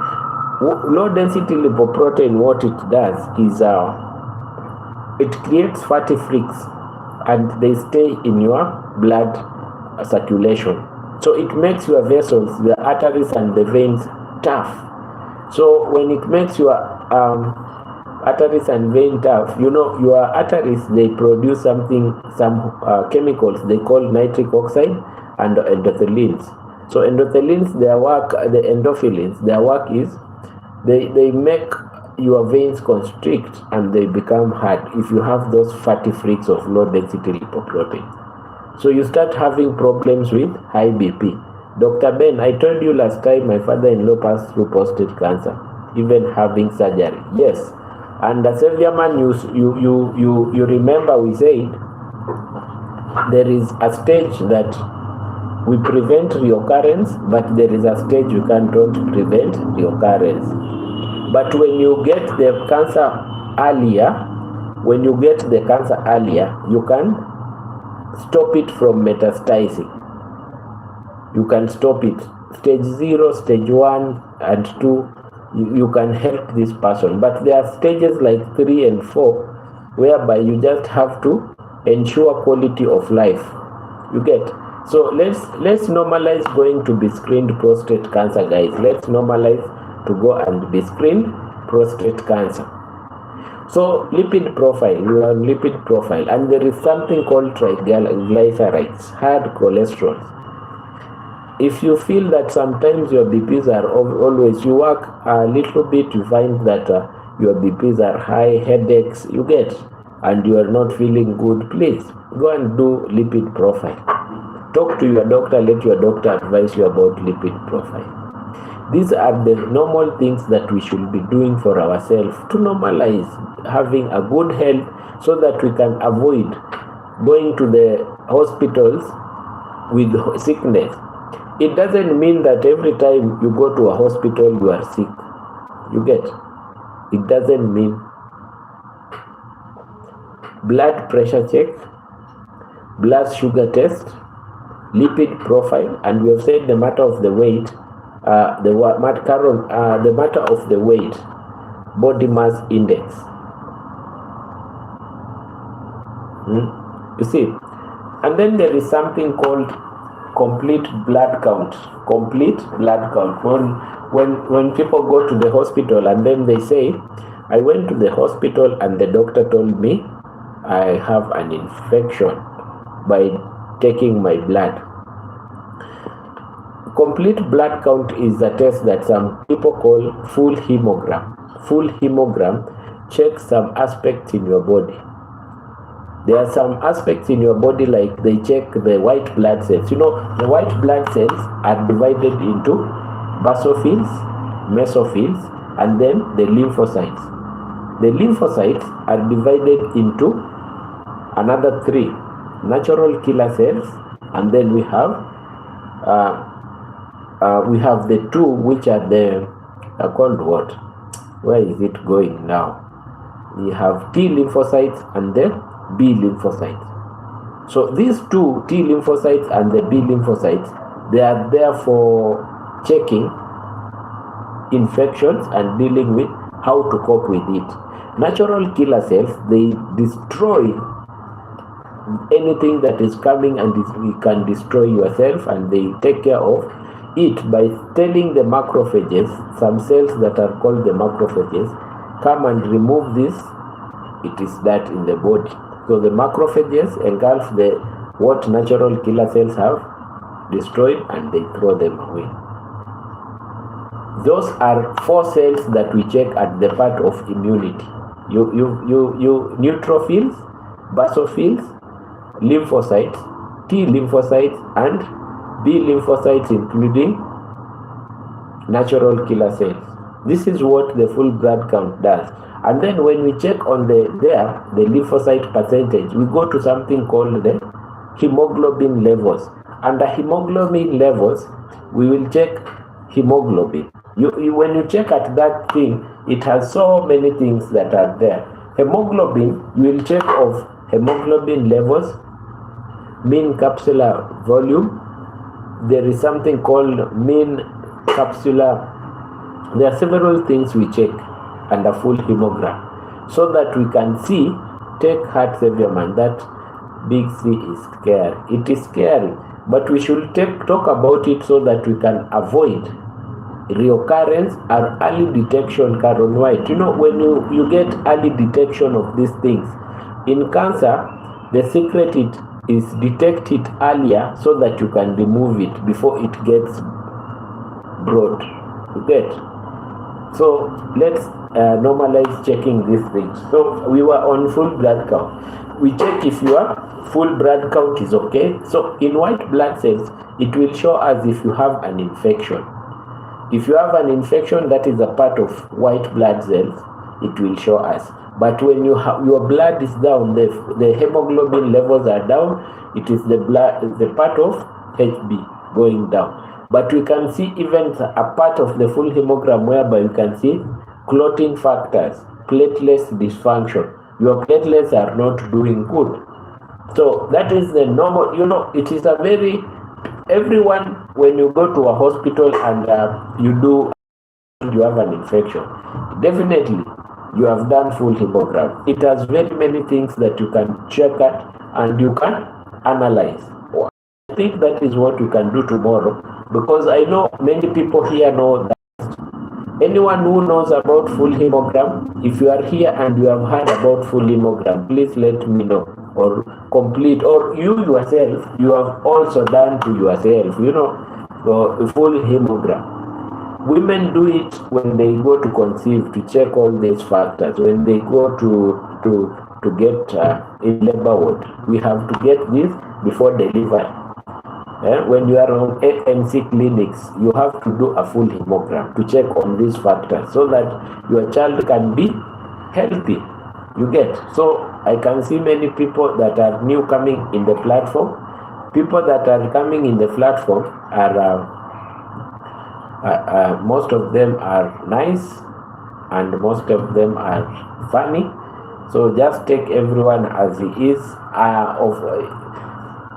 Low density lipoprotein, what it does is it creates fatty freaks and they stay in your blood circulation. So it makes your vessels, the arteries and the veins tough. So when it makes your arteries and vein tough, your arteries, they produce some chemicals they call nitric oxide and endothelins. So endothelins, their work, the endophilins, their work is they make your veins constrict and they become hard if you have those fatty freaks of low density lipoprotein. So you start having problems with high BP. Dr. Ben, I told you last time my father-in-law passed through prostate cancer, even having surgery. Yes. And as Xavierman, you remember we said there is a stage that we prevent reoccurrence, but there is a stage you can't prevent reoccurrence. But when you get the cancer earlier, you can stop it from metastasizing. You can stop it. Stage 0, stage 1 and 2, you can help this person. But there are stages like 3 and 4 whereby you just have to ensure quality of life. You get? So let's normalize going to be screened prostate cancer, guys. Let's normalize to go and be screened prostate cancer. So lipid profile, you have lipid profile, and there is something called triglycerides, hard cholesterol. If you feel that sometimes your BPs are always, you work a little bit, you find that your BPs are high, headaches, you get, and you are not feeling good, please go and do lipid profile. Talk to your doctor, let your doctor advise you about lipid profile. These are the normal things that we should be doing for ourselves to normalize having a good health so that we can avoid going to the hospitals with sickness. It doesn't mean that every time you go to a hospital you are sick. You get? It doesn't mean. Blood pressure check, blood sugar test, lipid profile, and we have said the matter of the weight, the matter of the weight, body mass index. You see, and then there is something called complete blood count. Complete blood count. When people go to the hospital and then they say, I went to the hospital and the doctor told me I have an infection by taking my blood. Complete blood count is a test that some people call full hemogram. Full hemogram checks some aspects in your body. There are some aspects in your body, like they check the white blood cells. You know, the white blood cells are divided into basophils, mesophils, and then the lymphocytes. The lymphocytes are divided into another 3 natural killer cells, and then we have the 2 which are the called what? Where is it going now? We have T lymphocytes and the B lymphocytes. So these 2 T lymphocytes and the B lymphocytes, they are there for checking infections and dealing with how to cope with it. Natural killer cells, they destroy anything that is coming and can destroy yourself, and they take care of it by telling the macrophages, some cells that are called the macrophages, come and remove this. It is that in the body. So the macrophages engulf what natural killer cells have destroyed, and they throw them away. Those are 4 cells that we check at the part of immunity. You neutrophils, basophils, lymphocytes, T lymphocytes, and B lymphocytes, including natural killer cells. This is what the full blood count does. And then when we check on the lymphocyte percentage, we go to something called the hemoglobin levels. Under hemoglobin levels, we will check hemoglobin. When you check at that thing, it has so many things that are there. Hemoglobin, you will check of hemoglobin levels, mean capsular volume. There is something called mean capsular. There are several things we check under full hemogram, so that we can see. Take heart failure, man. That big C is scary. It is scary, but we should talk about it so that we can avoid reoccurrence or early detection. Karen White, you know, when you get early detection of these things in cancer, the secret is detect it earlier so that you can remove it before it gets broad. You get? So let's normalize checking these things. So we were on full blood count. We check if your full blood count is okay. So in white blood cells, it will show us if you have an infection. If you have an infection that is a part of white blood cells, it will show us. But when your blood is down, the hemoglobin levels are down, it is the part of HB going down. But we can see even a part of the full hemogram whereby you can see clotting factors, platelets dysfunction. Your platelets are not doing good. So that is the normal, you know, it is a very, everyone, when you go to a hospital and you have an infection, definitely you have done full hemogram. It has very many things that you can check at and you can analyze. I think that is what we can do tomorrow, because I know many people here know that. Anyone who knows about full hemogram, if you are here and you have heard about full hemogram, please let me know. Or complete, or you yourself, you have also done to yourself, you know, full hemogram. Women do it when they go to conceive, to check all these factors. When they go to get in labor ward, we have to get this before delivery. When you are on AMC clinics, you have to do a full hemogram to check on these factors so that your child can be healthy. You get? So I can see many people that are new coming in the platform. people that are coming in the platform are most of them are nice and most of them are funny. So just take everyone as he is,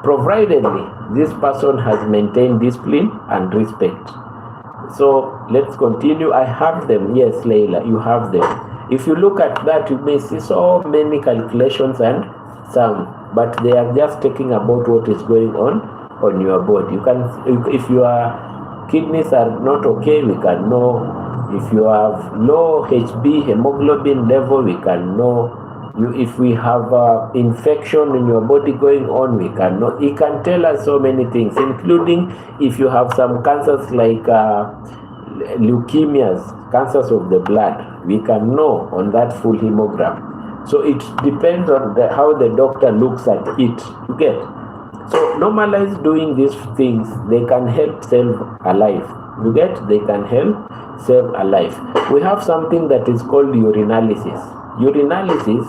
providedly this person has maintained discipline and respect. So let's continue. I have them. Yes, Leila, you have them. If you look at that, you may see so many calculations and some, but they are just talking about what is going on your body. You can, if your kidneys are not okay, we can know. If you have low HB, hemoglobin level, we can know. If we have infection in your body going on, we can know. It can tell us so many things, including if you have some cancers like leukemias, cancers of the blood, we can know on that full hemogram. So it depends on how the doctor looks at it. You get? So normalize doing these things. They can help save a life. You get? They can help save a life. We have something that is called urinalysis. Urinalysis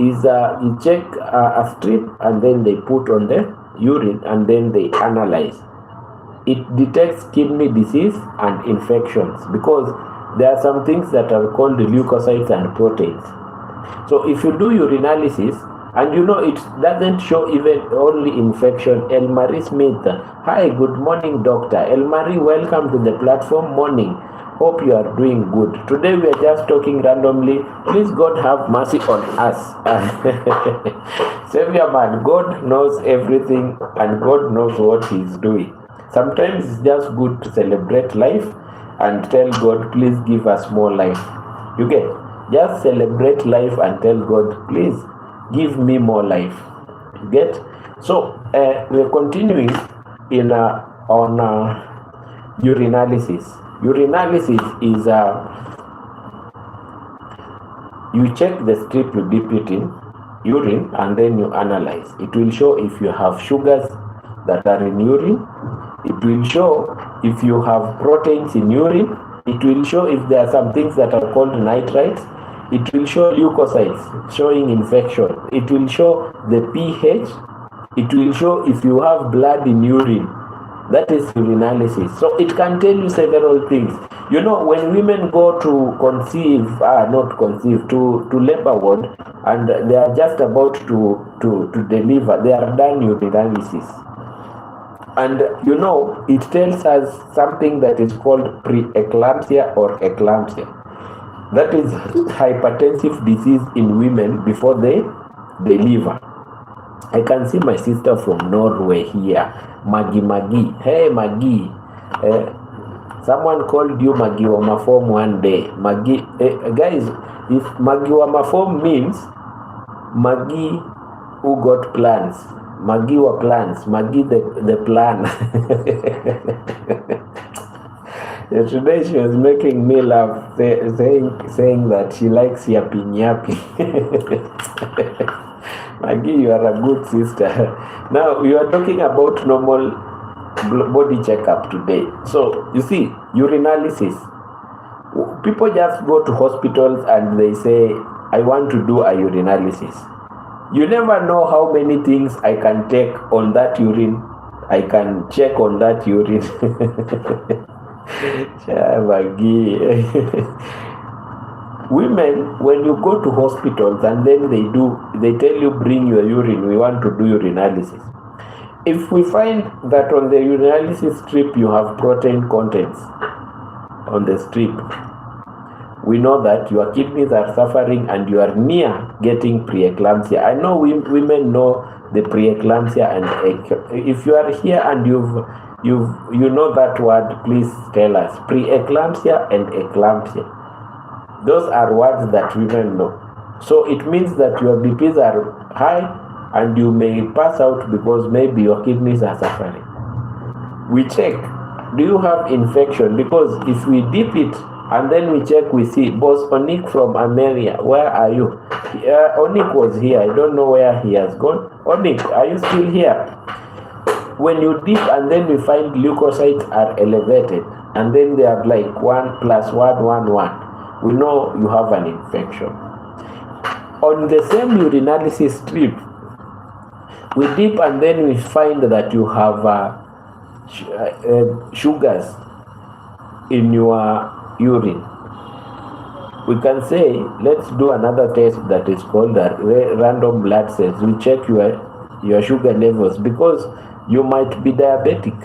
is you check a strip and then they put on the urine and then they analyze. It detects kidney disease and infections because there are some things that are called leukocytes and proteins. So if you do urinalysis and you know it doesn't show even only infection. Elmarie Smith, hi, good morning doctor. Elmarie, welcome to the platform. Morning. Hope you are doing good. Today we are just talking randomly. Please God have mercy on us. Savior man, God knows everything and God knows what he is doing. Sometimes it's just good to celebrate life and tell God, please give us more life. You get? Just celebrate life and tell God, please give me more life. You get? So we're continuing in on urinalysis. Urinalysis is you check the strip, you dip it in urine and then you analyze. It will show if you have sugars that are in urine. It will show if you have proteins in urine. It will show if there are some things that are called nitrites. It will show leukocytes showing infection. It will show the pH. It will show if you have blood in urine. That is urinalysis. So it can tell you several things. You know, when women go to to labor ward and they are just about to deliver, they are done urinalysis. And you know, it tells us something that is called preeclampsia or eclampsia. That is hypertensive disease in women before they deliver. I can see my sister from Norway here, Maggie. Hey Maggie, someone called you Maggie Wamaform one day. Maggie, guys, if Maggie Wamaform means Maggie who got plans. Maggie were plans. Maggie the plan. Today she was making me laugh, saying that she likes yapping. Maggie, you are a good sister. Now, we are talking about normal body checkup today. So, you see, urinalysis. People just go to hospitals and they say, I want to do a urinalysis. You never know how many things I can take on that urine. I can check on that urine. Maggie. Women, when you go to hospitals and then they tell you bring your urine, we want to do urinalysis. If we find that on the urinalysis strip you have protein contents on the strip, we know that your kidneys are suffering and you are near getting preeclampsia. I know women know the preeclampsia, and if you are here and you know that word, please tell us. Preeclampsia and eclampsia. Those are words that women know. So it means that your BPs are high and you may pass out because maybe your kidneys are suffering. We check, do you have infection? Because if we dip it and then we check, we see, Boss Onik from America, where are you? Onik was here. I don't know where he has gone. Onik, are you still here? When you dip and then we find leukocytes are elevated and then they are like 1 + 1 = 1, we know you have an infection. On the same urinalysis strip, We dip and then we find that you have sugars in your urine. We can say, let's do another test that is called a random blood cells. We check your sugar levels because you might be diabetic.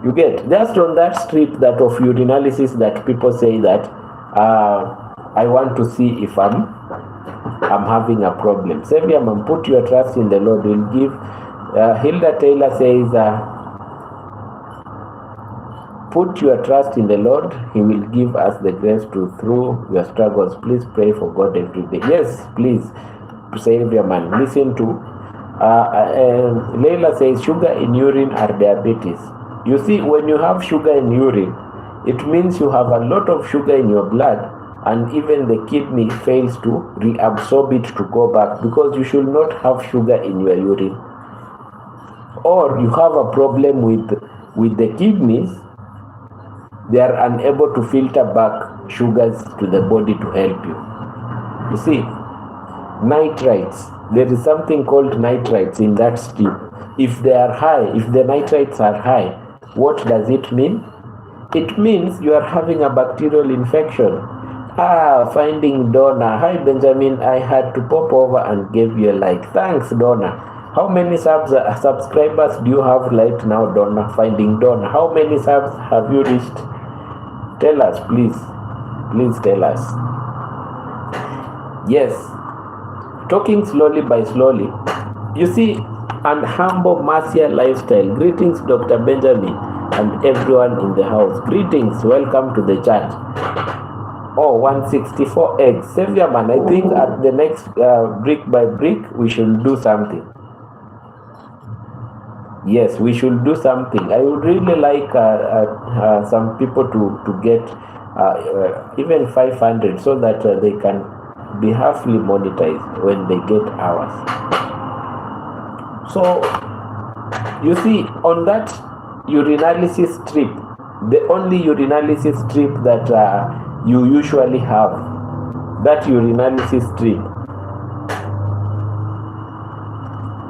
You get just on that strip that of urinalysis that people say that I want to see if I'm having a problem. Savior man, put your trust in the Lord. Will give. Hilda Taylor says, put your trust in the Lord. He will give us the grace to through your struggles. Please pray for God every day. Yes, please, Savior man. Listen to. Leila says sugar in urine are diabetes. You see, when you have sugar in urine, it means you have a lot of sugar in your blood, and even the kidney fails to reabsorb it to go back, because you should not have sugar in your urine. Or you have a problem with the kidneys, they are unable to filter back sugars to the body to help you. You see, nitrites, there is something called nitrites in that strip. If they are high, if the nitrites are high, what does it mean? It means you are having a bacterial infection. Finding Donna. Hi Benjamin, I had to pop over and give you a like. Thanks Donna. How many subscribers do you have right now, Donna? Finding Donna. How many subs have you reached? Tell us, please. Please tell us. Yes. Talking slowly by slowly. You see, and humble Marcia lifestyle. Greetings, Dr. Benjamin, and everyone in the house. Greetings, welcome to the chat. 164 eggs. Savior man, I think at the next brick by brick, we should do something. Yes, we should do something. I would really like some people to get even 500 so that they can be halfly monetized when they get hours. So, you see, on that urinalysis strip, the only urinalysis strip that you usually have, that urinalysis strip,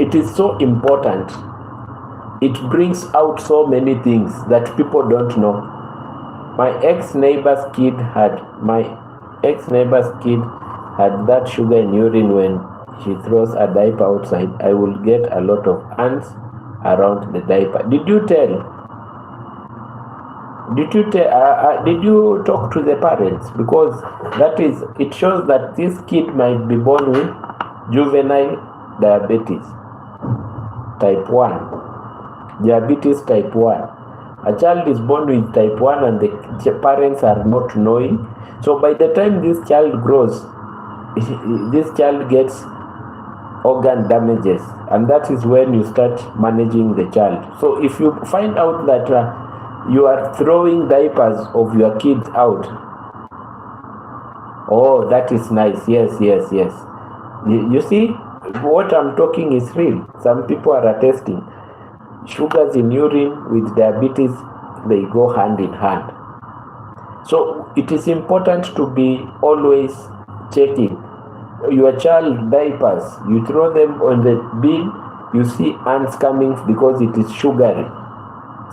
it is so important. It brings out so many things that people don't know. My ex-neighbor's kid had that sugar in urine. When she throws a diaper outside, I will get a lot of ants around the diaper. Did you talk to the parents? Because it shows that this kid might be born with juvenile diabetes type 1. Diabetes type 1. A child is born with type 1 and the parents are not knowing. So by the time this child grows, this child gets organ damages, and that is when you start managing the child. So if you find out that you are throwing diapers of your kids out, that is nice. Yes. You see, what I'm talking is real. Some people are attesting. Sugars in urine with diabetes, they go hand in hand. So it is important to be always checking your child diapers. You throw them on the bin, you see ants coming because it is sugary.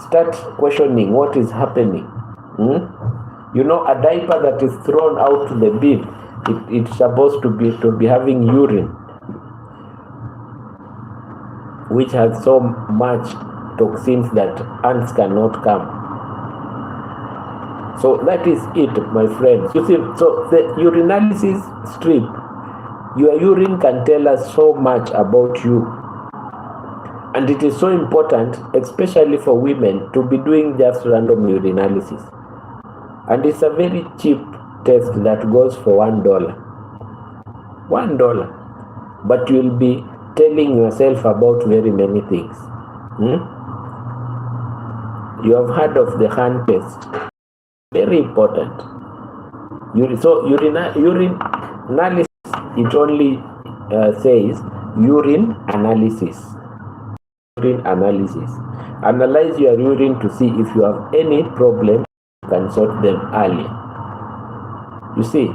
Start questioning what is happening. You know, a diaper that is thrown out to the bin, it's supposed to be having urine, which has so much toxins that ants cannot come. So that is it, my friends. You see, so the urinalysis strip, your urine can tell us so much about you. And it is so important, especially for women, to be doing just random urinalysis. And it's a very cheap test that goes for $1. $1. But you'll be telling yourself about very many things. You have heard of the hand test. Very important. So urine analysis, it only says urine analysis. Urine analysis. Analyze your urine to see if you have any problem. You can sort them early. You see,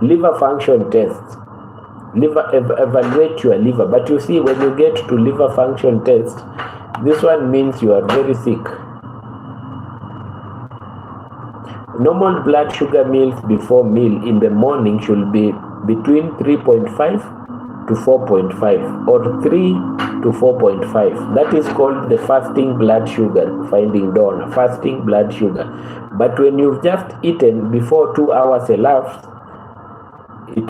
liver function tests. evaluate your liver. But you see, when you get to liver function test, this one means you are very sick. Normal blood sugar meals before meal in the morning should be between 3.5 to 4.5 or 3 to 4.5. That is called the fasting blood sugar, finding dawn, fasting blood sugar. But when you've just eaten before 2 hours elapsed,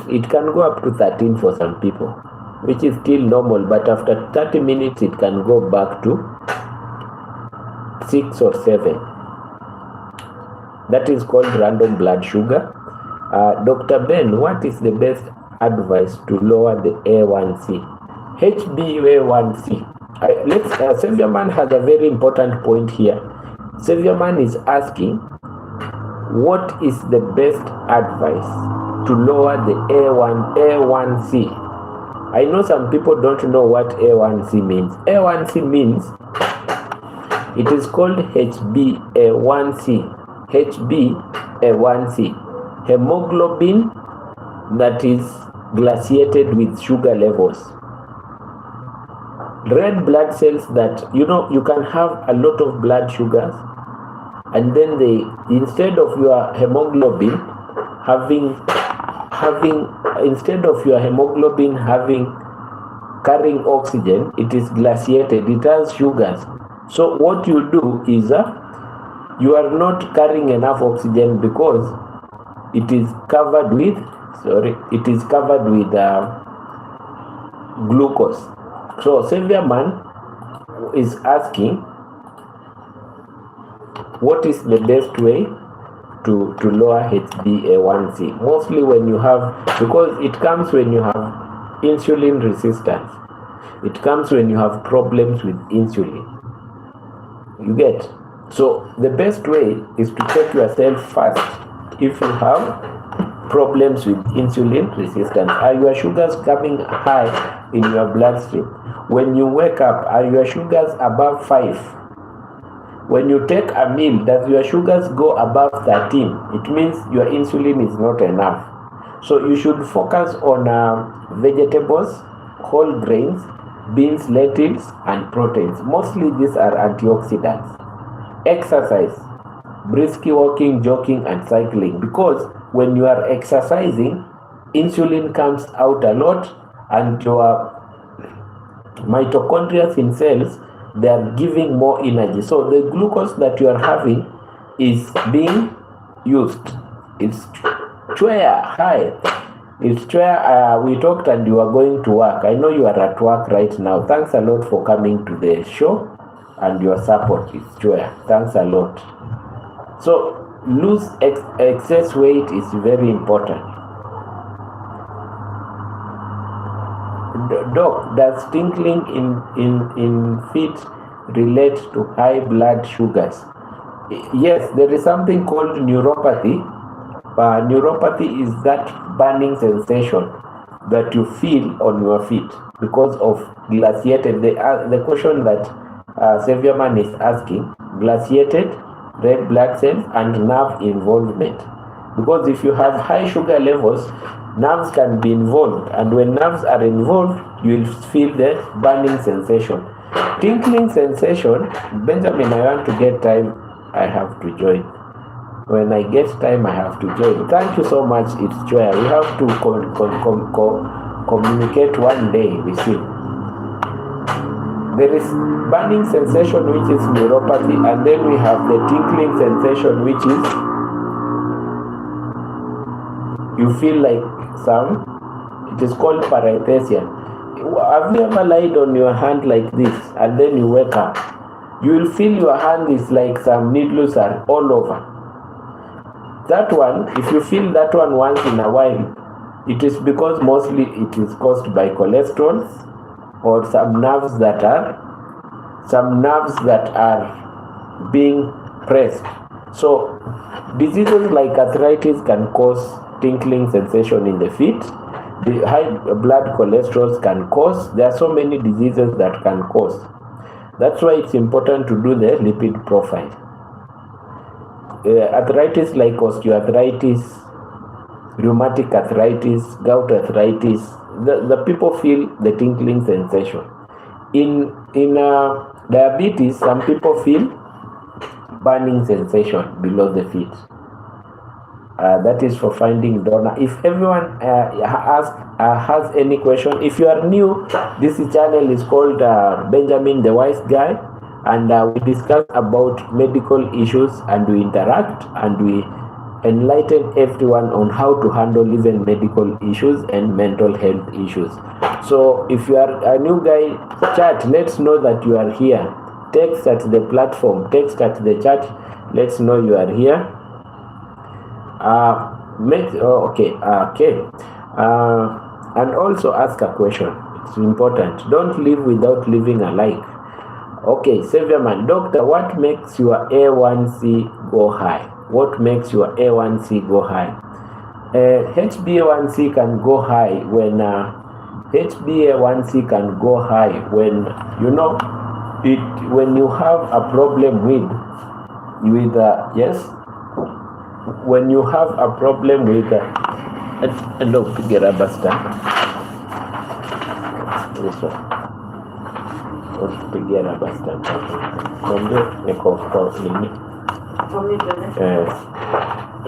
it can go up to 13 for some people, which is still normal, but after 30 minutes it can go back to 6 or 7. That is called random blood sugar. Dr. Ben, what is the best advice to lower the A1C? HbA1c. Saviourman has a very important point here. Saviourman is asking, what is the best advice to lower the A1C? I know some people don't know what A1C means. A1C means, it is called HbA1c. HbA1c, hemoglobin that is glaciated with sugar levels. Red blood cells that, you can have a lot of blood sugars, and then instead of your hemoglobin carrying oxygen, it is glaciated, it has sugars. So what you do is you are not carrying enough oxygen because it is covered with glucose. So Saviourman is asking, what is the best way to lower HbA1c? Mostly when you have, because it comes when you have insulin resistance. It comes when you have problems with insulin. You get? So the best way is to check yourself first if you have problems with insulin resistance. Are your sugars coming high in your bloodstream? When you wake up, are your sugars above 5? When you take a meal, does your sugars go above 13? It means your insulin is not enough. So you should focus on vegetables, whole grains, beans, lentils, and proteins. Mostly these are antioxidants. Exercise, brisk walking, jogging, and cycling, because when you are exercising, insulin comes out a lot, and your mitochondria in cells, they are giving more energy. So the glucose that you are having is being used. It's high. It's we talked and you are going to work. I know you are at work right now. Thanks a lot for coming to the show and your support. It's thanks a lot. So lose excess weight is very important. Doc, does tingling in feet relate to high blood sugars? Yes, there is something called neuropathy. Neuropathy is that burning sensation that you feel on your feet because of glaciated. The question that Saviourman is asking, glaciated red blood cells and nerve involvement. Because if you have high sugar levels, nerves can be involved, and when nerves are involved, you will feel the burning sensation. Tingling sensation, Benjamin, I want to get time, I have to join. When I get time, I have to join. Thank you so much, it's Joya. We have to communicate one day with you. There is burning sensation, which is neuropathy, and then we have the tingling sensation, which is you feel like it is called paresthesia. Have you ever lied on your hand like this and then you wake up? You will feel your hand is like some needles are all over. That one, if you feel that one once in a while, it is because mostly it is caused by cholesterol or some nerves that are being pressed. So diseases like arthritis can cause tingling sensation in the feet. The high blood cholesterol can cause. There are so many diseases that can cause. That's why it's important to do the lipid profile. Arthritis like osteoarthritis, rheumatic arthritis, gout arthritis, the people feel the tingling sensation. In diabetes, some people feel burning sensation below the feet. That is for finding donor. If everyone has any question, if you are new, this channel is called Benjamin the Wise Guy, and we discuss about medical issues, and we interact and we enlighten everyone on how to handle even medical issues and mental health issues. So if you are a new guy, chat, let's know that you are here. Text at the platform, text at the chat, let's know you are here. And also ask a question. It's important. Don't live without leaving a like. Okay, Saviorman, doctor, what makes your A1C go high? What makes your A1C go high? HbA1c can go high when HbA1c can go high when when you have a problem with yes, when you have a problem with hello, piga rubber stamp. This one. Piga rubber stamp.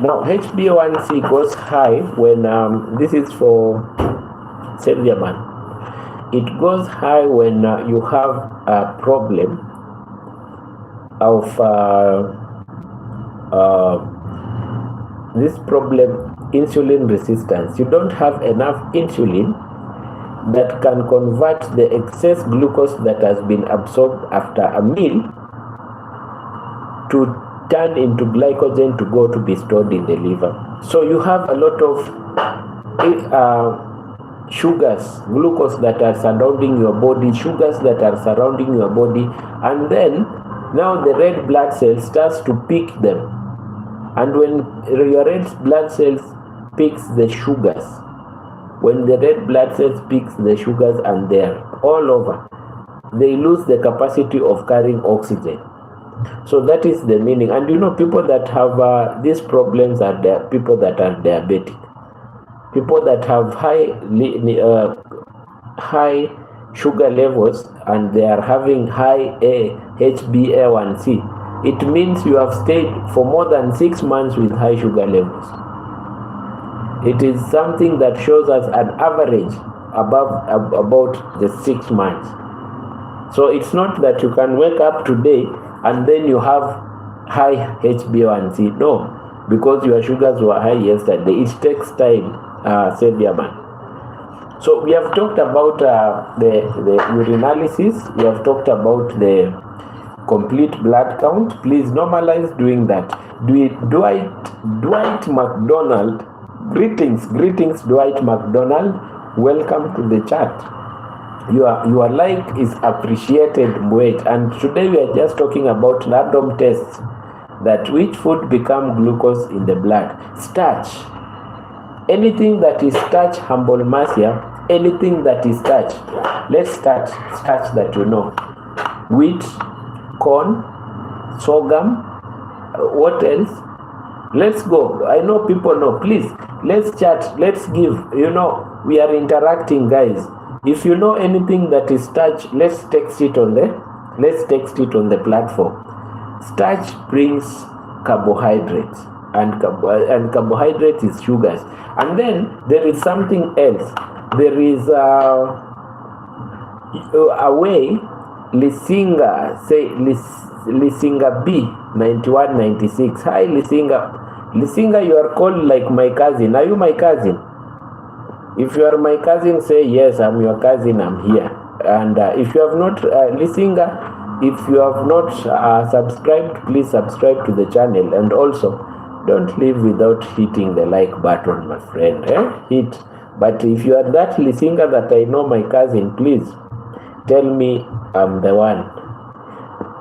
Now HbA1c goes high when this is for Saviorman. It goes high when you have a problem of this problem, insulin resistance. You don't have enough insulin that can convert the excess glucose that has been absorbed after a meal to turn into glycogen to go to be stored in the liver. So you have a lot of sugars, glucose that are surrounding your body, sugars that are surrounding your body, and then now the red blood cells starts to pick them. And when your red blood cells picks the sugars, when the red blood cells picks the sugars and they're all over, they lose the capacity of carrying oxygen. So that is the meaning. And people that have these problems are the people that are diabetic. People that have high sugar levels and they are having high HbA1c. It means you have stayed for more than 6 months with high sugar levels. It is something that shows us an average about the 6 months. So it's not that you can wake up today and then you have high HbA1c. No, because your sugars were high yesterday. It takes time, Saviorman. So we have talked about the urinalysis. We have talked about the complete blood count. Please normalize doing that. Dwight McDonald, greetings Dwight McDonald. Welcome to the chat. Your like is appreciated. Wait, and today we are just talking about random tests, that which food become glucose in the blood. Starch, anything that is starch, humble Marcia, anything that is starch. Let's start starch that you know: wheat, corn, sorghum. What else? Let's go. I know people know. Please, let's chat. Let's give. We are interacting, guys. If you know anything that is starch, let's text it on the platform. Starch brings carbohydrates, and carbohydrates is sugars. And then there is something else. There is a way. Lisinga, say Lisinga B 9196. Hi Lisinga. Lisinga, you are called like my cousin. Are you my cousin? If you are my cousin, say yes, I'm your cousin, I'm here. And if you have not, Lisinga, if you have not subscribed, please subscribe to the channel. And also, don't leave without hitting the like button, my friend. Hit. But if you are that Lisinga that I know my cousin, please tell me I'm the one.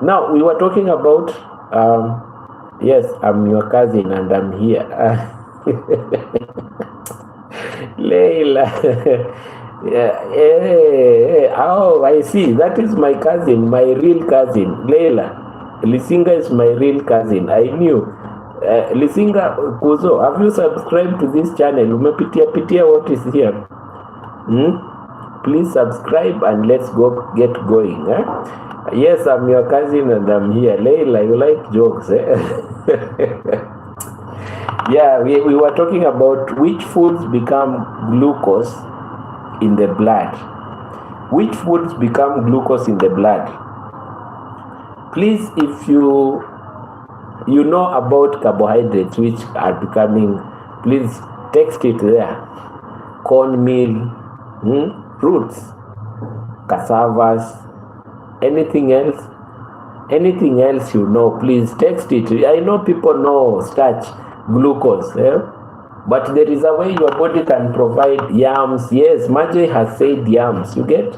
Now, we were talking about, yes, I'm your cousin and I'm here. Leila. Yeah. Oh, I see. That is my cousin, my real cousin. Leila. Lisinga is my real cousin. I knew. Lisinga Kuzo, have you subscribed to this channel? Umepitia what is here? Please subscribe and let's get going. Yes, I'm your cousin and I'm here. Leila, you like jokes, Yeah, we were talking about which foods become glucose in the blood. Which foods become glucose in the blood? Please, if you know about carbohydrates which are becoming, please text it there. Cornmeal, fruits, cassavas, anything else you know, please text it. I know people know starch, glucose, but there is a way your body can provide yams. Yes, Marjorie has said yams, you get?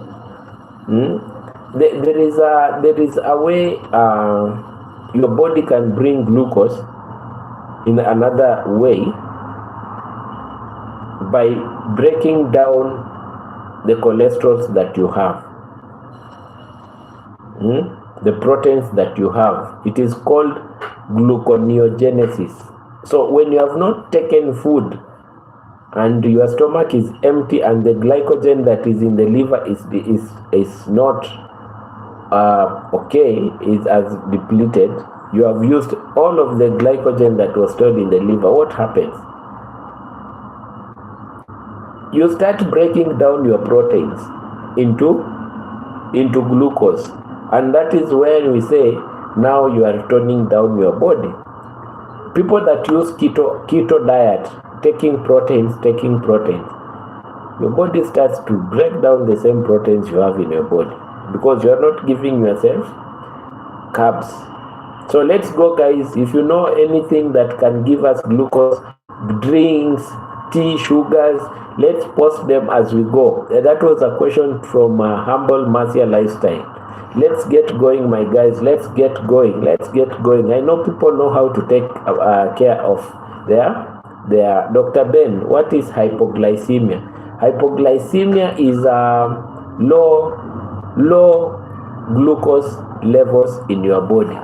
There is a way your body can bring glucose in another way by breaking down the cholesterols that you have, the proteins that you have. It is called gluconeogenesis. So when you have not taken food and your stomach is empty and the glycogen that is in the liver is not is as depleted, you have used all of the glycogen that was stored in the liver. What happens? You start breaking down your proteins into glucose, and that is where we say now you are toning down your body. People that use keto diet, taking proteins, your body starts to break down the same proteins you have in your body because you are not giving yourself carbs. So let's go, guys. If you know anything that can give us glucose, drinks, tea, sugars, let's post them as we go. That was a question from Humble Marcia Lifestyle. Let's get going, my guys. Let's get going. I know people know how to take care of their Dr. Ben. What is hypoglycemia? Hypoglycemia is low glucose levels in your body.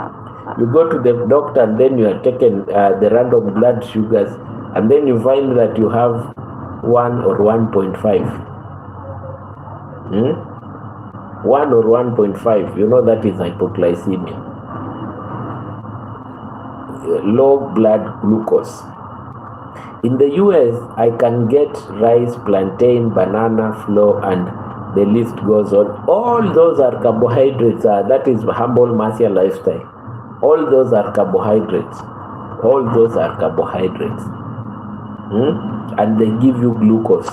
You go to the doctor and then you are taken the random blood sugars, and then you find that you have 1 or 1.5. 1 or 1.5, you know that is hypoglycemia. Low blood glucose. In the US, I can get rice, plantain, banana, flour, and the list goes on. All those are carbohydrates. That is Humble Marcia Lifestyle. All those are carbohydrates. And they give you glucose.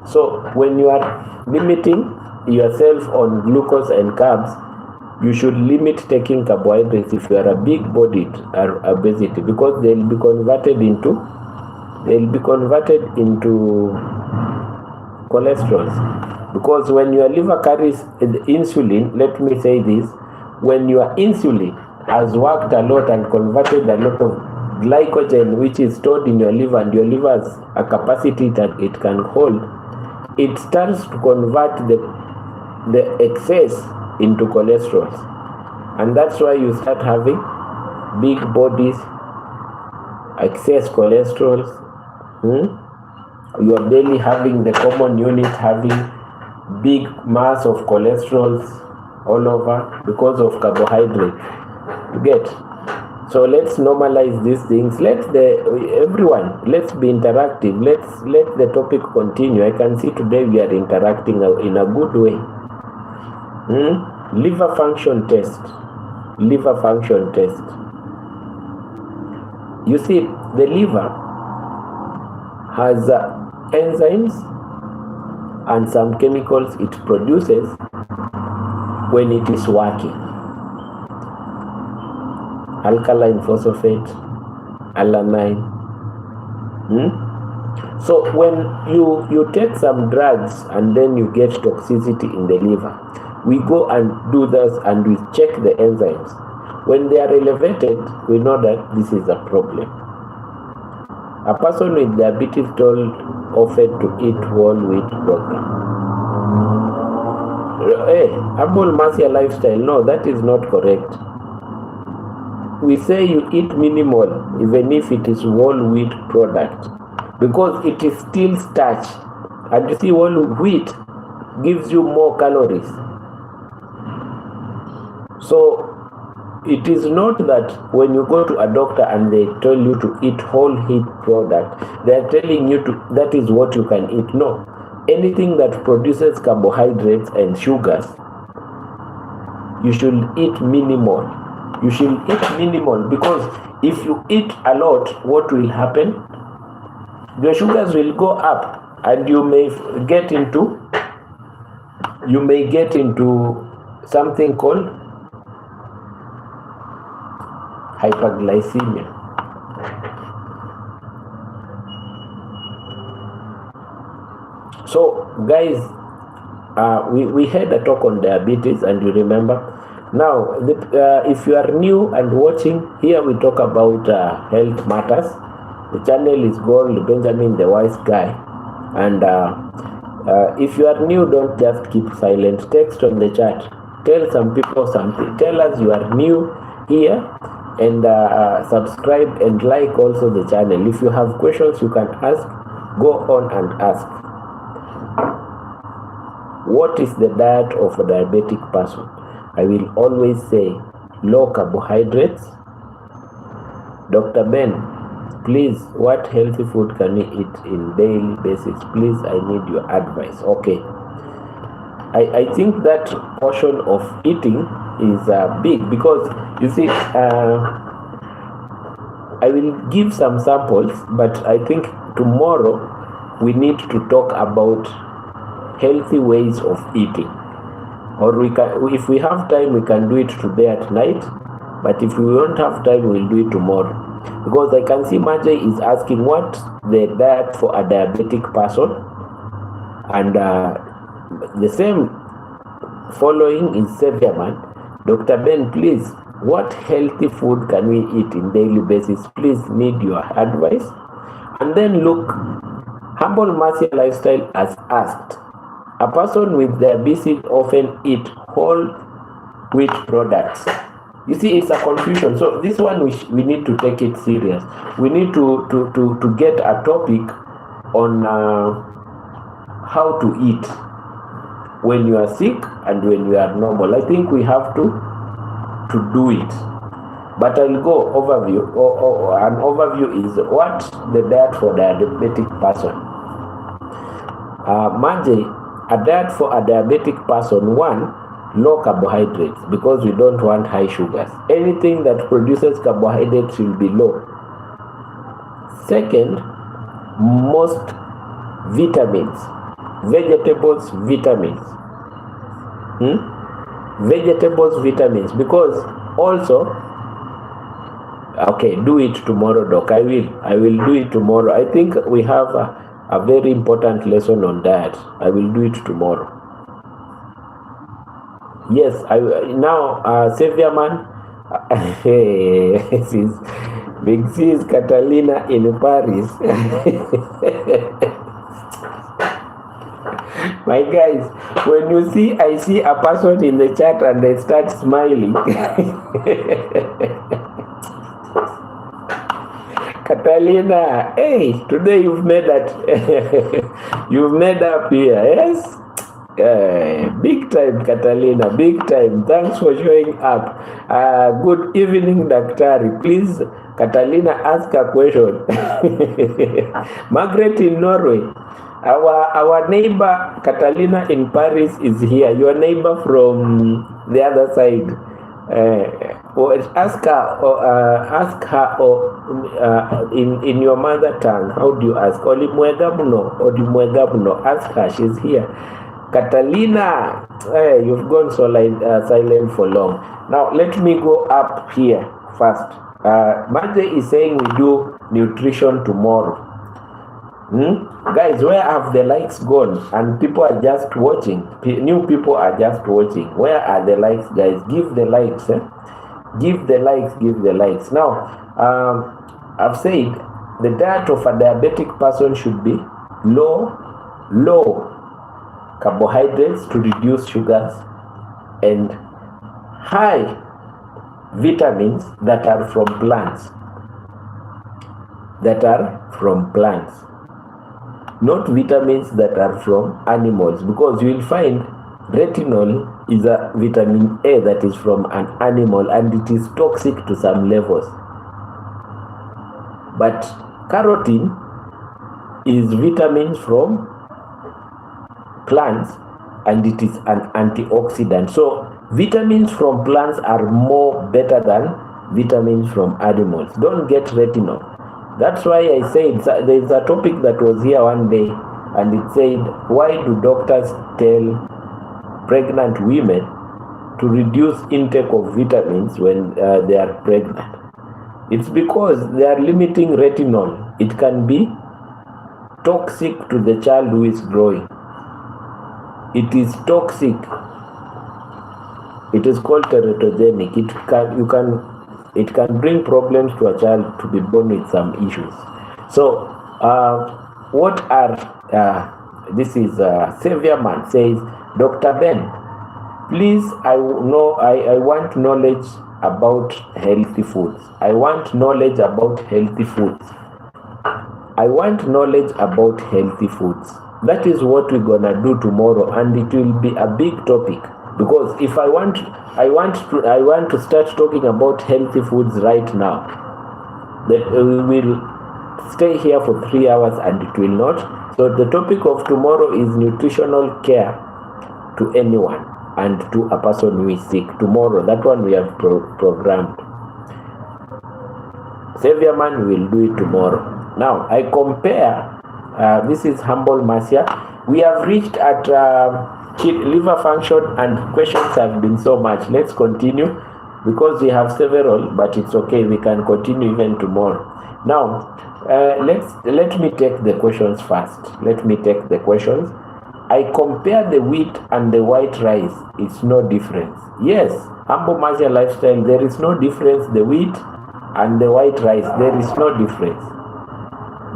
So when you are limiting yourself on glucose and carbs, you should limit taking carbohydrates if you are a big-bodied obesity, because they'll be converted into cholesterol. Because when your liver carries the insulin, let me say this, when your insulin has worked a lot and converted a lot of glycogen which is stored in your liver, and your liver has a capacity that it can hold, it starts to convert the excess into cholesterol, and that's why you start having big bodies, excess cholesterol. You are barely having the common unit having big mass of cholesterol all over because of carbohydrate. You get? So let's normalize these things. Let's be interactive. Let the topic continue. I can see today we are interacting in a good way. Liver function test. You see, the liver has enzymes and some chemicals it produces when it is working. Alkaline phosphate, alanine. So when you take some drugs and then you get toxicity in the liver, we go and do this and we check the enzymes. When they are elevated, we know that this is a problem. A person with diabetes told often to eat whole wheat program. Hey, Humble Marcia Lifestyle, no, that is not correct. We say you eat minimal even if it is whole wheat product, because it is still starch, And you see, whole wheat gives you more calories. So it is not that when you go to a doctor and they tell you to eat whole wheat product, they are telling you to that is what you can eat. No, anything that produces carbohydrates and sugars, you should eat minimal. You should eat minimal, because if you eat a lot, what will happen? Your sugars will go up, and you may get into something called hyperglycemia. So guys, we had a talk on diabetes, and you remember. Now if you are new and watching, here we talk about health matters. The channel is called Benjamin the Wise Guy, and if you are new, don't just keep silent. Text on the chat, tell some people something, tell us you are new here, and subscribe and like also the channel. If you have questions, you can ask. Go on and ask. What is the diet of a diabetic person? I will always say low carbohydrates. Dr. Ben, please, what healthy food can we eat in daily basis? Please, I need your advice. Okay. I think that portion of eating is big, because you see, I will give some samples, but I think tomorrow we need to talk about healthy ways of eating. Or we can, if we have time, we can do it today at night, but if we don't have time, we'll do it tomorrow. Because I can see Majay is asking what the diet for a diabetic person, and the same following is Severe Man. Dr. Ben, please, what healthy food can we eat in daily basis? Please need your advice. And then look, Humble Mercy Lifestyle has asked, a person with diabetes often eat whole wheat products. You see, it's a confusion. So this one we need to take it serious. We need to get a topic on how to eat when you are sick and when you are normal. I think we have to do it. But I'll go overview. An overview is what the diet for diabetic person. Manje, a diet for a diabetic person: 1, low carbohydrates, because we don't want high sugars. Anything that produces carbohydrates will be low. 2nd, most vitamins, vegetables, vitamins. Vegetables, vitamins, because also, okay, do it tomorrow, Doc. I will do it tomorrow. I think we have a very important lesson on diet. I will do it tomorrow. Yes, now Savior Man, this is Big C is Catalina in Paris. My guys, when you see, I see a person in the chat and I start smiling. Catalina, hey, today you've made that. You've made up here, yes? Big time, Catalina, big time. Thanks for showing up. Good evening, Daktari. Please, Catalina, ask a question. Margaret in Norway. Our neighbor Catalina in Paris is here. Your neighbor from the other side. Ask her in your mother tongue. How do you ask? Ask her. She's here. Catalina, hey, you've gone so silent for long. Now let me go up here first. Manje is saying we do nutrition tomorrow. Guys, where have the likes gone? And people are just watching. New people are just watching. Where are the likes, guys? Give the likes. Give the likes. Give the likes. Now, I've said the diet of a diabetic person should be low carbohydrates to reduce sugars, and high vitamins that are from plants. not vitamins that are from animals, because you will find retinol is a vitamin A that is from an animal and it is toxic to some levels. But carotene is vitamins from plants and it is an antioxidant. So vitamins from plants are more better than vitamins from animals. Don't get retinol. That's why I said there's a topic that was here one day and it said, why do doctors tell pregnant women to reduce intake of vitamins when they are pregnant? It's because they are limiting retinol. It can be toxic to the child who is growing. It is toxic. It is called teratogenic. It can bring problems to a child to be born with some issues. So, what are this is Savior Man says, Dr. Ben, please, I want knowledge about healthy foods. I want knowledge about healthy foods. I want knowledge about healthy foods. That is what we're gonna do tomorrow, and it will be a big topic. Because if I want to start talking about healthy foods right now, that we will stay here for 3 hours and it will not. So the topic of tomorrow is nutritional care to anyone and to a person who is sick. Tomorrow, that one we have programmed. Savior Man will do it tomorrow. Now I compare. This is Humble Marcia. We have reached at liver function and questions have been so much. Let's continue because we have several, but it's okay. We can continue even tomorrow. Now, let me take the questions first. Let me take the questions. I compare the wheat and the white rice. It's no difference. Yes, Humble Marcia lifestyle. There is no difference. The wheat and the white rice. There is no difference.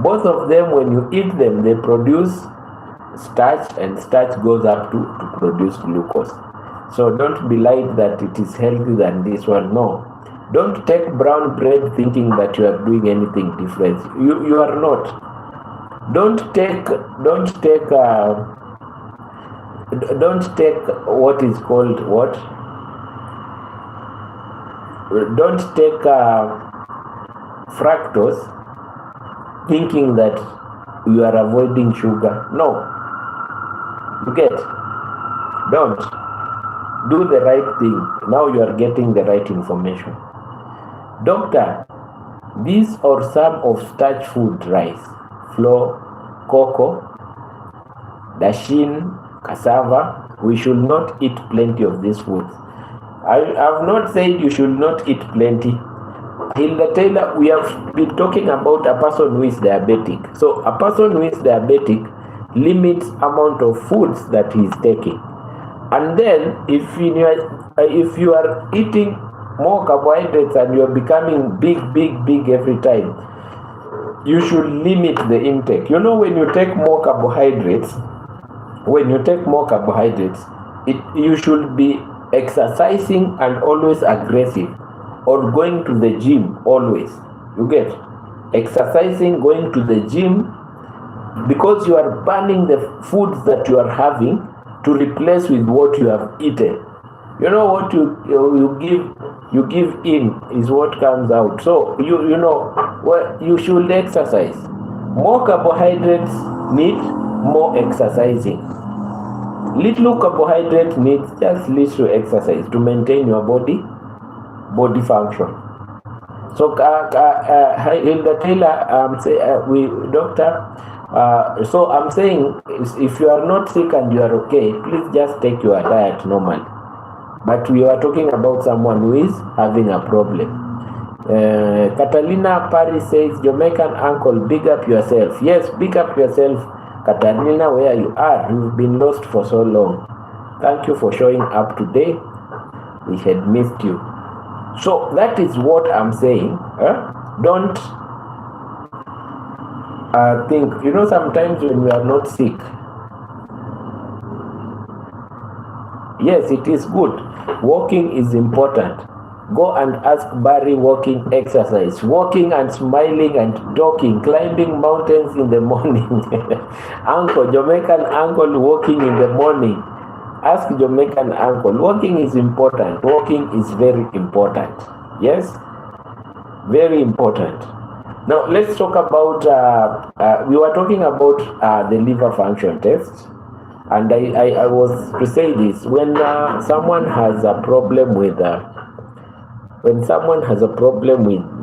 Both of them, when you eat them, they produce starch, and starch goes up to produce glucose. So don't be lied that it is healthier than this one. No. Don't take brown bread thinking that you are doing anything different. You are not. Don't take what is called what? Don't take fructose thinking that you are avoiding sugar. No. You get? Don't. Do the right thing. Now you are getting the right information. Doctor, these are some of starch food: rice, flour, cocoa, dashin, cassava. We should not eat plenty of these foods. I have not said you should not eat plenty. Hilda Taylor, we have been talking about a person who is diabetic. So a person who is diabetic limits amount of foods that he is taking. And then if you are eating more carbohydrates and you are becoming big every time, you should limit the intake. You know, when you take more carbohydrates, you should be exercising and always aggressive, or going to the gym always. You get? Exercising, going to the gym, because you are burning the foods that you are having to replace with what you have eaten. You know what you give in is what comes out. So you know well, you should exercise. More carbohydrates need more exercising. Little carbohydrate needs just little exercise to maintain your body function. So Hilda Taylor, so I'm saying, if you are not sick and you are okay, please just take your diet normally. But we are talking about someone who is having a problem. Catalina Paris says, Jamaican uncle, big up yourself. Yes, big up yourself, Catalina, where you are. You've been lost for so long. Thank you for showing up today. We had missed you. So that is what I'm saying. Don't think, sometimes when we are not sick, yes, it is good. Walking is important. Go and ask Barry walking exercise, walking and smiling and talking, climbing mountains in the morning. Uncle, Jamaican uncle walking in the morning. Ask Jamaican uncle. Walking is important. Walking is very important. Yes? Very important. Now, let's talk about, we were talking about the liver function test. And I was to say this, when someone has a problem with the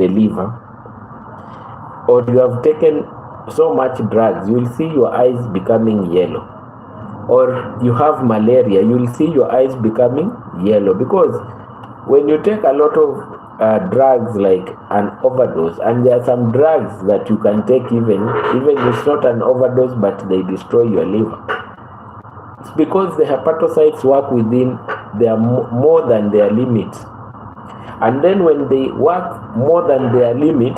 liver, or you have taken so much drugs, you will see your eyes becoming yellow. Or you have malaria, you will see your eyes becoming yellow, because when you take a lot of drugs like an overdose, and there are some drugs that you can take even it's not an overdose, but they destroy your liver. It's because the hepatocytes work within their more than their limit. And then when they work more than their limit,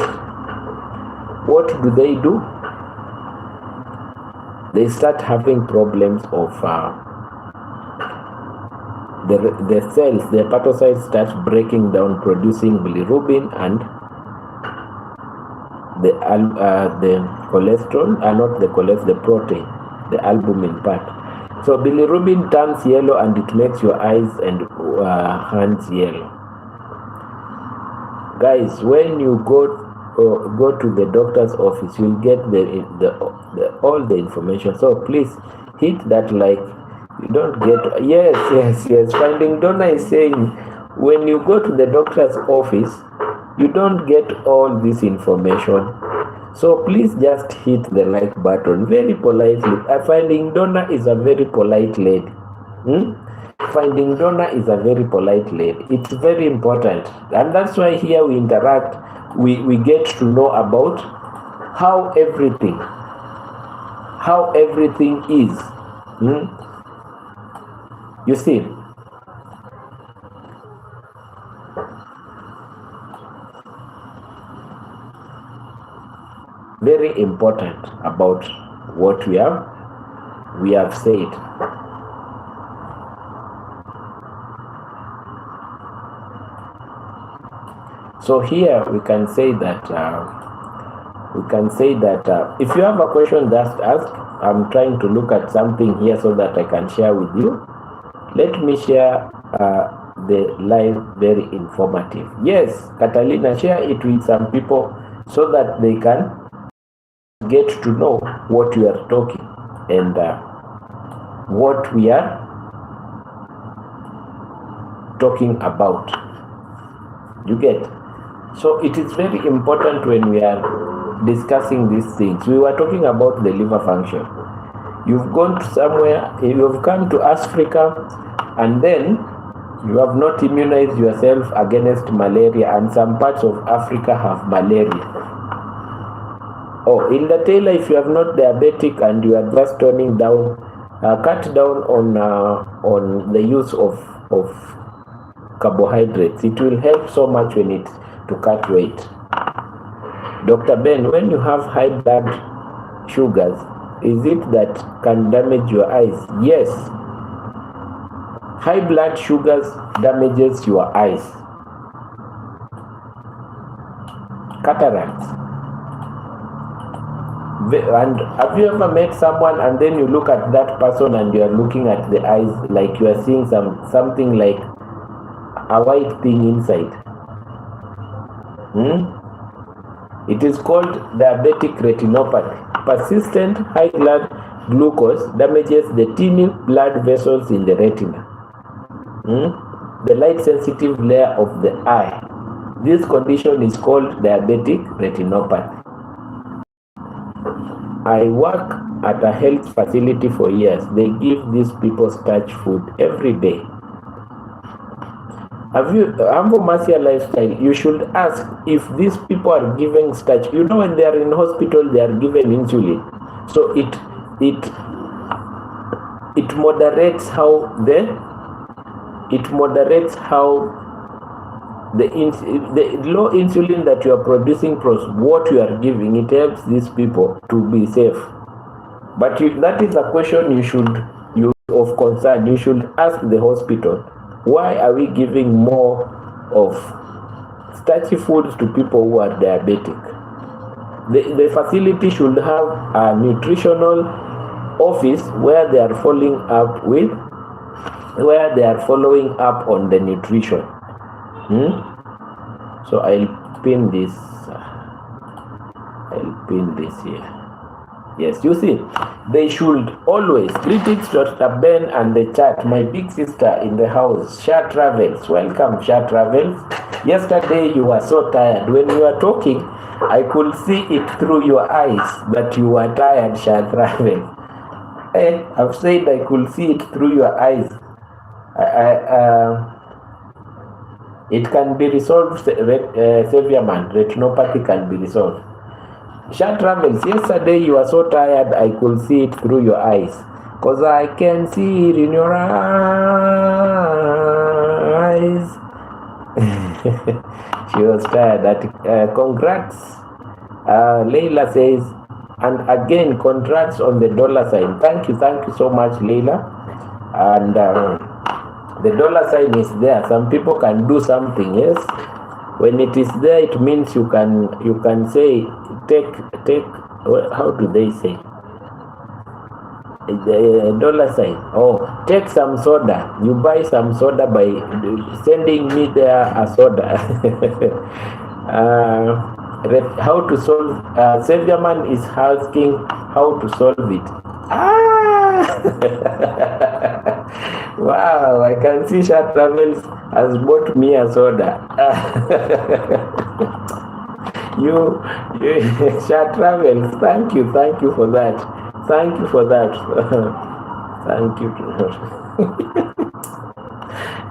what do? They start having problems of the cells, the hepatocytes start breaking down, producing bilirubin and the cholesterol, not the cholesterol, the protein, the albumin part. So bilirubin turns yellow and it makes your eyes and hands yellow. Guys, when you go to the doctor's office, you'll get all the information. So please hit that like. You don't get. Yes. Finding donor is saying when you go to the doctor's office, you don't get all this information. So please just hit the like button very politely. Finding donor is a very polite lady. Finding donor is a very polite lady. It's very important, and that's why here we interact. We get to know about how everything is. You see, very important about what we have said. So here we can say that if you have a question, just ask. I'm trying to look at something here so that I can share with you. Let me share the live, very informative. Yes, Catalina, share it with some people so that they can get to know what we are talking and what we are talking about. You get? So it is very important when we are discussing these things. We were talking about the liver function. You've gone to somewhere, you've come to Africa, and then you have not immunized yourself against malaria, and some parts of Africa have malaria. In the tailor, if you are not diabetic and you are just toning down, cut down on the use of carbohydrates. It will help so much when it's to cut weight. Dr. Ben, when you have high blood sugars, is it that can damage your eyes? Yes. High blood sugars damages your eyes. Cataracts. And have you ever met someone and then you look at that person and you are looking at the eyes like you are seeing something like a white thing inside? It is called diabetic retinopathy. Persistent high blood glucose damages the tiny blood vessels in the retina, the light sensitive layer of the eye. This condition is called diabetic retinopathy. I work at a health facility for years. They give these people starch food every day. Have you Ambo Marcia lifestyle? You should ask if these people are giving starch. You know, when they are in hospital, they are given insulin. So it moderates how the low insulin that you are producing plus what you are giving. It helps these people to be safe. But that is a question of concern. You should ask the hospital. Why are we giving more of starchy foods to people who are diabetic. The facility should have a nutritional office where they are following up on the nutrition. So I'll pin this here. Yes, you see, they should always. Greetings to Dr. Ben and the chat. My big sister in the house, Sha Travels. Welcome, Sha Travels. Yesterday you were so tired. When you were talking, I could see it through your eyes that you were tired, Sha Travels. I've said I could see it through your eyes. It can be resolved, Savior Man. Retinopathy can be resolved. Sha Travels, yesterday you were so tired, I could see it through your eyes. Because I can see it in your eyes. She was tired. Congrats. Leila says, and again, congrats on the $sign. Thank you so much, Leila. And the $sign is there. Some people can do something, yes. When it is there, it means you can say, take, how do they say? The $sign. Oh, take some soda. You buy some soda by sending me there a soda. How to solve? Savior Man is asking how to solve it. Wow, I can see Sha Travels has bought me a soda. you Sha Travels, thank you for that. Thank you.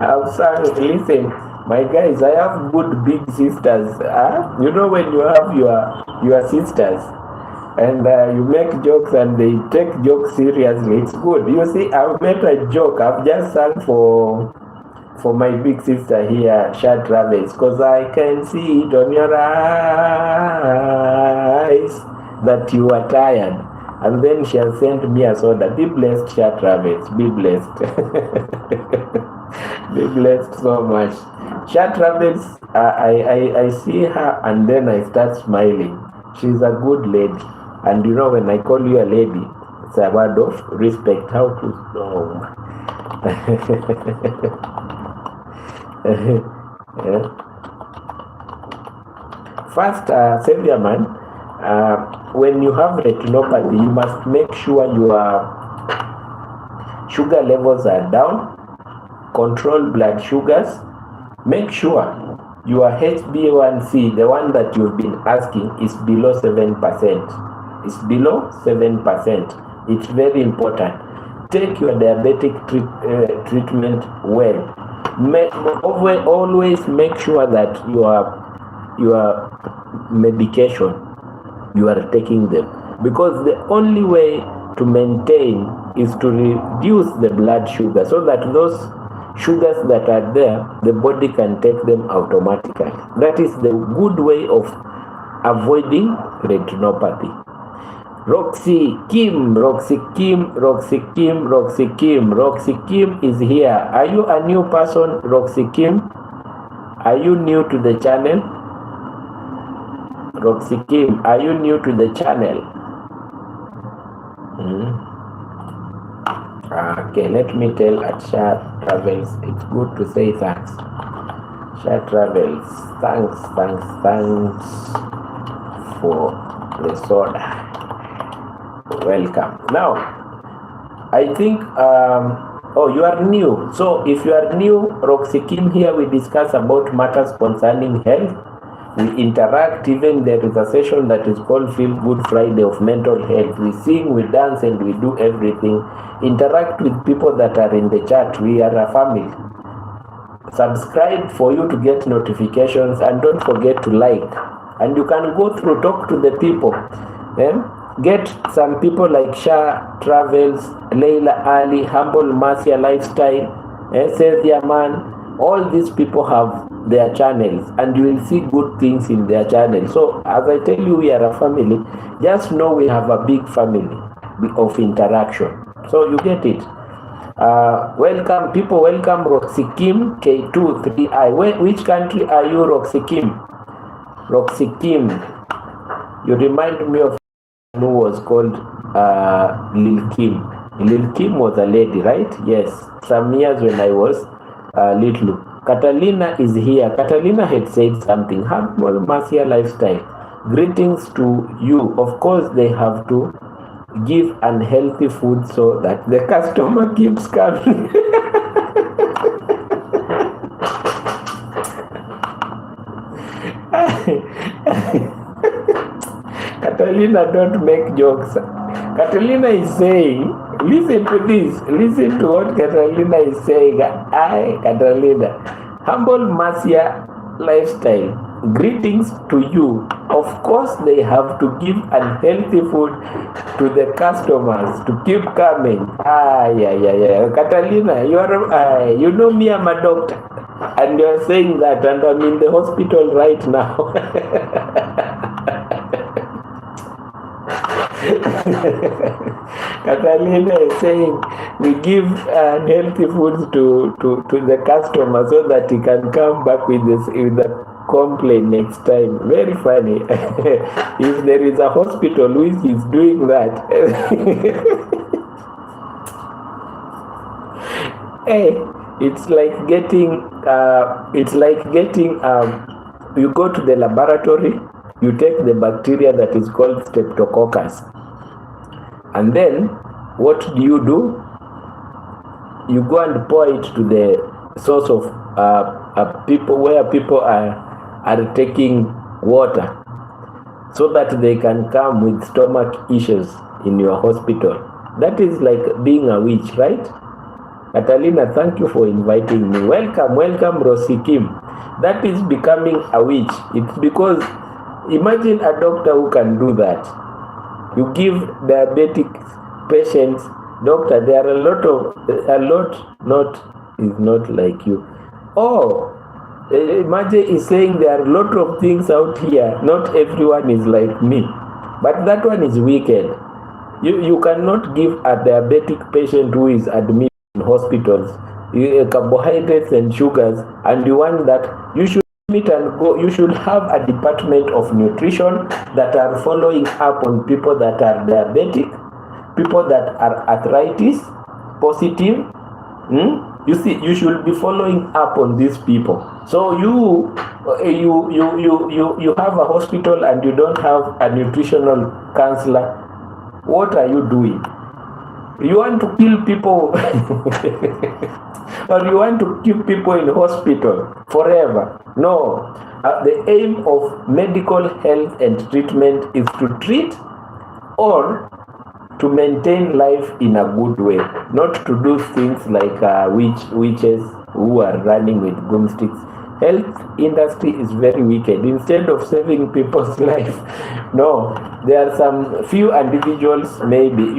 I've sung. Listen, my guys, I have good big sisters. You know, when you have your sisters and you make jokes and they take jokes seriously, it's good. You see, I've made a joke. I've just sung for my big sister here, Sha Travels, because I can see it on your eyes that you are tired. And then she has sent me a soda. Be blessed, Sha Travels. Be blessed. Be blessed so much. Sha Travels, I see her and then I start smiling. She's a good lady. And you know, when I call you a lady, it's a word of respect. How to... yeah. First, Savior Man, when you have retinopathy, you must make sure your sugar levels are down. Control blood sugars. Make sure your HbA1c, the one that you've been asking, is below 7%. It's below 7%. It's very important. Take your diabetic treatment well. Always make sure that your medication, you are taking them, because the only way to maintain is to reduce the blood sugar, so that those sugars that are there, the body can take them automatically. That is the good way of avoiding retinopathy. Roxy Kim is here. Are you a new person, Roxy Kim? Are you new to the channel? Roxy Kim, are you new to the channel? Okay, let me tell at Sha Travels. It's good to say thanks. Sha Travels, thanks for the soda. Welcome. Now, I think, you are new. So if you are new, Roxy Kim, here we discuss about matters concerning health. We interact. Even there is a session that is called Feel Good Friday of Mental Health. We sing, we dance, and we do everything. Interact with people that are in the chat. We are a family. Subscribe for you to get notifications, and don't forget to like. And you can go through, talk to the people. Get some people like Sha Travels, Leila Ali, Humble Marcia Lifestyle, Cynthia Man. All these people have their channels, and you will see good things in their channel. So as I tell you, we are a family. Just know we have a big family of interaction. So you get it. Welcome, people. Welcome, Roxy Kim K2 3I. Which country are you, Roxy Kim? Roxy Kim. You remind me of who was called Lil Kim. Lil Kim was a lady, right? Yes. Some years when I was little. Catalina is here. Catalina had said something. Humble Marcia lifestyle. Greetings to you. Of course, they have to give unhealthy food so that the customer keeps coming. Catalina, don't make jokes. Catalina is saying, listen to this. Listen to what Catalina is saying. Catalina. Humble Marcia lifestyle. Greetings to you. Of course, they have to give unhealthy food to the customers to keep coming. Yeah. Catalina, you are, you know me, I'm a doctor, and you are saying that, and I'm in the hospital right now. Catalina is saying we give unhealthy foods to the customer so that he can come back with the complaint next time. Very funny. If there is a hospital which is doing that, hey, it's like getting you go to the laboratory, you take the bacteria that is called streptococcus, and then what do? You go and pour it to the source of people, where people are taking water, so that they can come with stomach issues in your hospital. That is like being a witch, right? Catalina, thank you for inviting me. Welcome, Rosie Kim. That is becoming a witch. It's because imagine a doctor who can do that. You give diabetic patients, doctor, there are not like you. Oh, imagine is saying there are a lot of things out here. Not everyone is like me. But that one is wicked. You cannot give a diabetic patient who is admitted in hospitals carbohydrates and sugars, and you want that. You should meet and go. You should have a department of nutrition that are following up on people that are diabetic, people that are arthritis positive. You see, you should be following up on these people. So you have a hospital and you don't have a nutritional counselor. What are you doing? You want to kill people or you want to keep people in hospital forever? No. The aim of medical health and treatment is to treat or to maintain life in a good way, not to do things like witches who are running with broomsticks. Health industry is very wicked. Instead of saving people's life, no, there are some few individuals, maybe,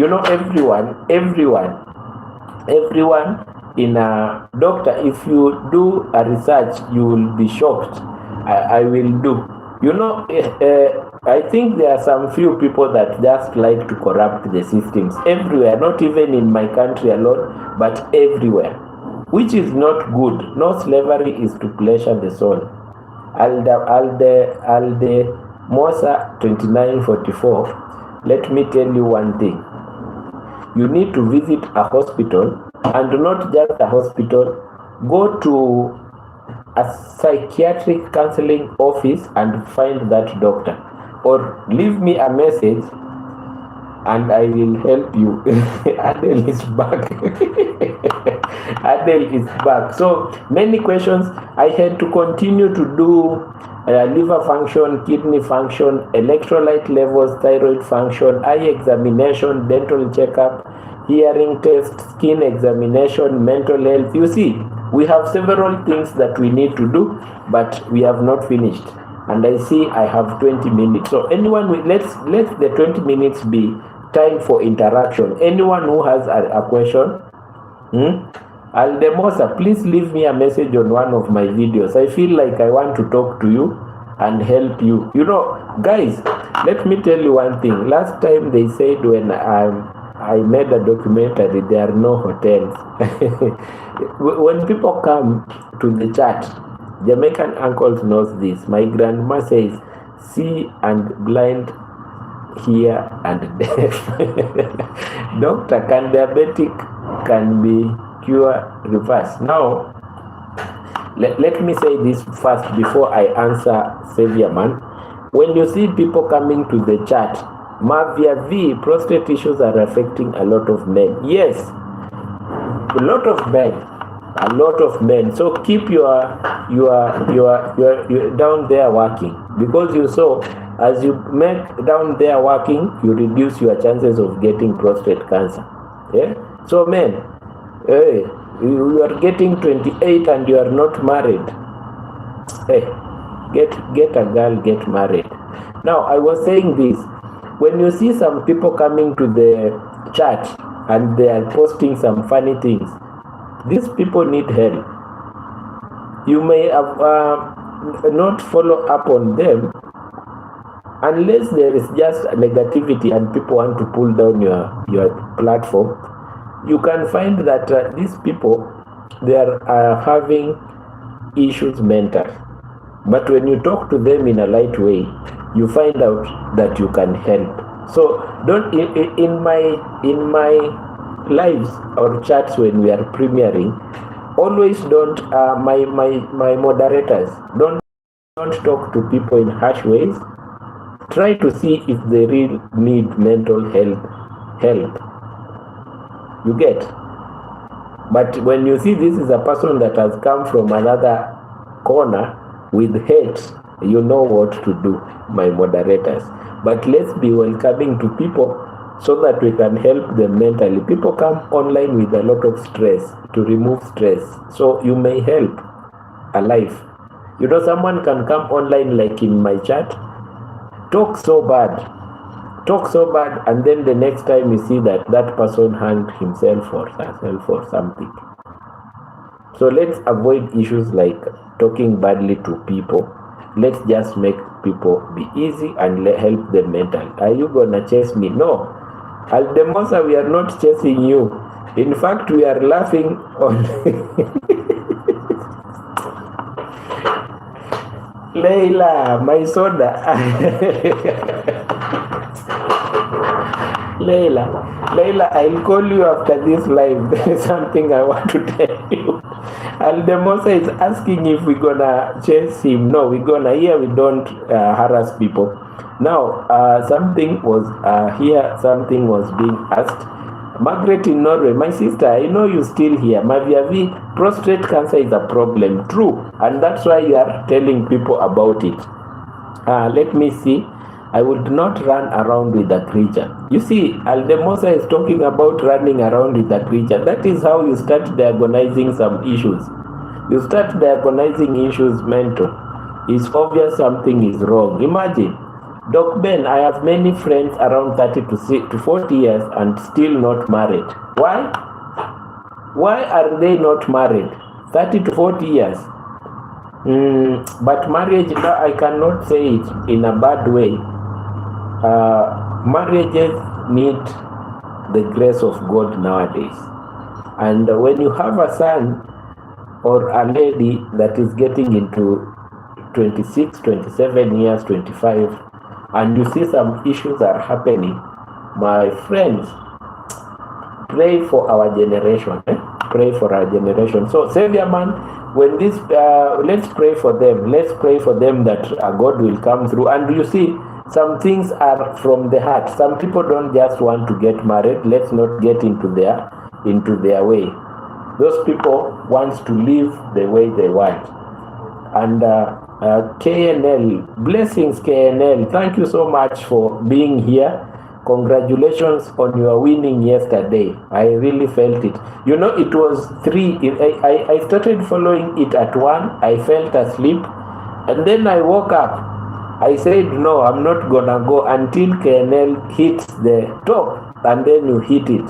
everyone in a doctor, if you do a research, you will be shocked. I will do. I think there are some few people that just like to corrupt the systems everywhere, not even in my country alone, but everywhere, which is not good. No slavery is to pleasure the soul. Alde Mosa 2944. Let me tell you one thing. You need to visit a hospital, and not just a hospital. Go to a psychiatric counseling office and find that doctor, or leave me a message and I will help you. Adele is back. Adele is back. So many questions. I had to continue to do liver function, kidney function, electrolyte levels, thyroid function, eye examination, dental checkup, hearing test, skin examination, mental health. You see, we have several things that we need to do, but we have not finished. And I see I have 20 minutes. So anyone, let's the 20 minutes be time for interaction. Anyone who has a question, Aldemosa, please leave me a message on one of my videos. I feel like I want to talk to you and help you. Guys, let me tell you one thing. Last time they said when I I made a documentary. There are no hotels. When people come to the church, Jamaican uncles knows this. My grandma says, see and blind, hear and deaf. Doctor, can diabetic can be cure reverse? Now, let me say this first before I answer Savior Man. When you see people coming to the church, Mavia V, prostate issues are affecting a lot of men. Yes, a lot of men. So keep your down there working, because you saw as you make down there working, you reduce your chances of getting prostate cancer. Yeah. So men, hey, you are getting 28 and you are not married. Hey, get a girl, get married. Now I was saying this. When you see some people coming to the church and they are posting some funny things, these people need help. You may have not follow up on them unless there is just negativity and people want to pull down your platform. You can find that these people, they are having issues mental. But when you talk to them in a light way, you find out that you can help. So don't in my lives or chats when we are premiering, always don't my moderators don't talk to people in harsh ways. Try to see if they really need mental help. You get? But when you see this is a person that has come from another corner with hate, you know what to do, my moderators. But let's be welcoming to people so that we can help them mentally. People come online with a lot of stress, to remove stress. So you may help a life. You know, someone can come online like in my chat, talk so bad, and then the next time you see that person hanged himself or herself or something. So let's avoid issues like talking badly to people. Let's just make people be easy and help them mentally. Are you gonna chase me? No. Aldemosa, we are not chasing you. In fact, we are laughing on Leila, my soda. Leila, I'll call you after this live. There is something I want to tell you. Aldemosa is asking if we're gonna chase him. No, we don't harass people. Now, something was being asked. Margaret in Norway, my sister, I know you're still here. Maviavi, prostate cancer is a problem, true, and that's why you are telling people about it. Let me see. I would not run around with a creature. You see, Aldemosa is talking about running around with a creature. That is how you start diagonizing some issues. You start diagonizing issues mental. It's obvious something is wrong. Imagine, Doc Ben, I have many friends around 30 to 40 years and still not married. Why? Why are they not married? 30 to 40 years. But marriage, I cannot say it in a bad way. Marriages need the grace of God nowadays. And when you have a son or a lady that is getting into 26, 27 years, 25, and you see some issues are happening, my friends, pray for our generation. Pray for our generation. So, Savior Man, when this, let's pray for them. Let's pray for them that God will come through. And you see, some things are from the heart. Some people don't just want to get married. Let's not get into their way. Those people want to live the way they want. And KNL, blessings KNL. Thank you so much for being here. Congratulations on your winning yesterday. I really felt it. You know, it was 3. I started following it at 1. I felt asleep. And then I woke up. I said, no, I'm not gonna go until KNL hits the top, and then you hit it.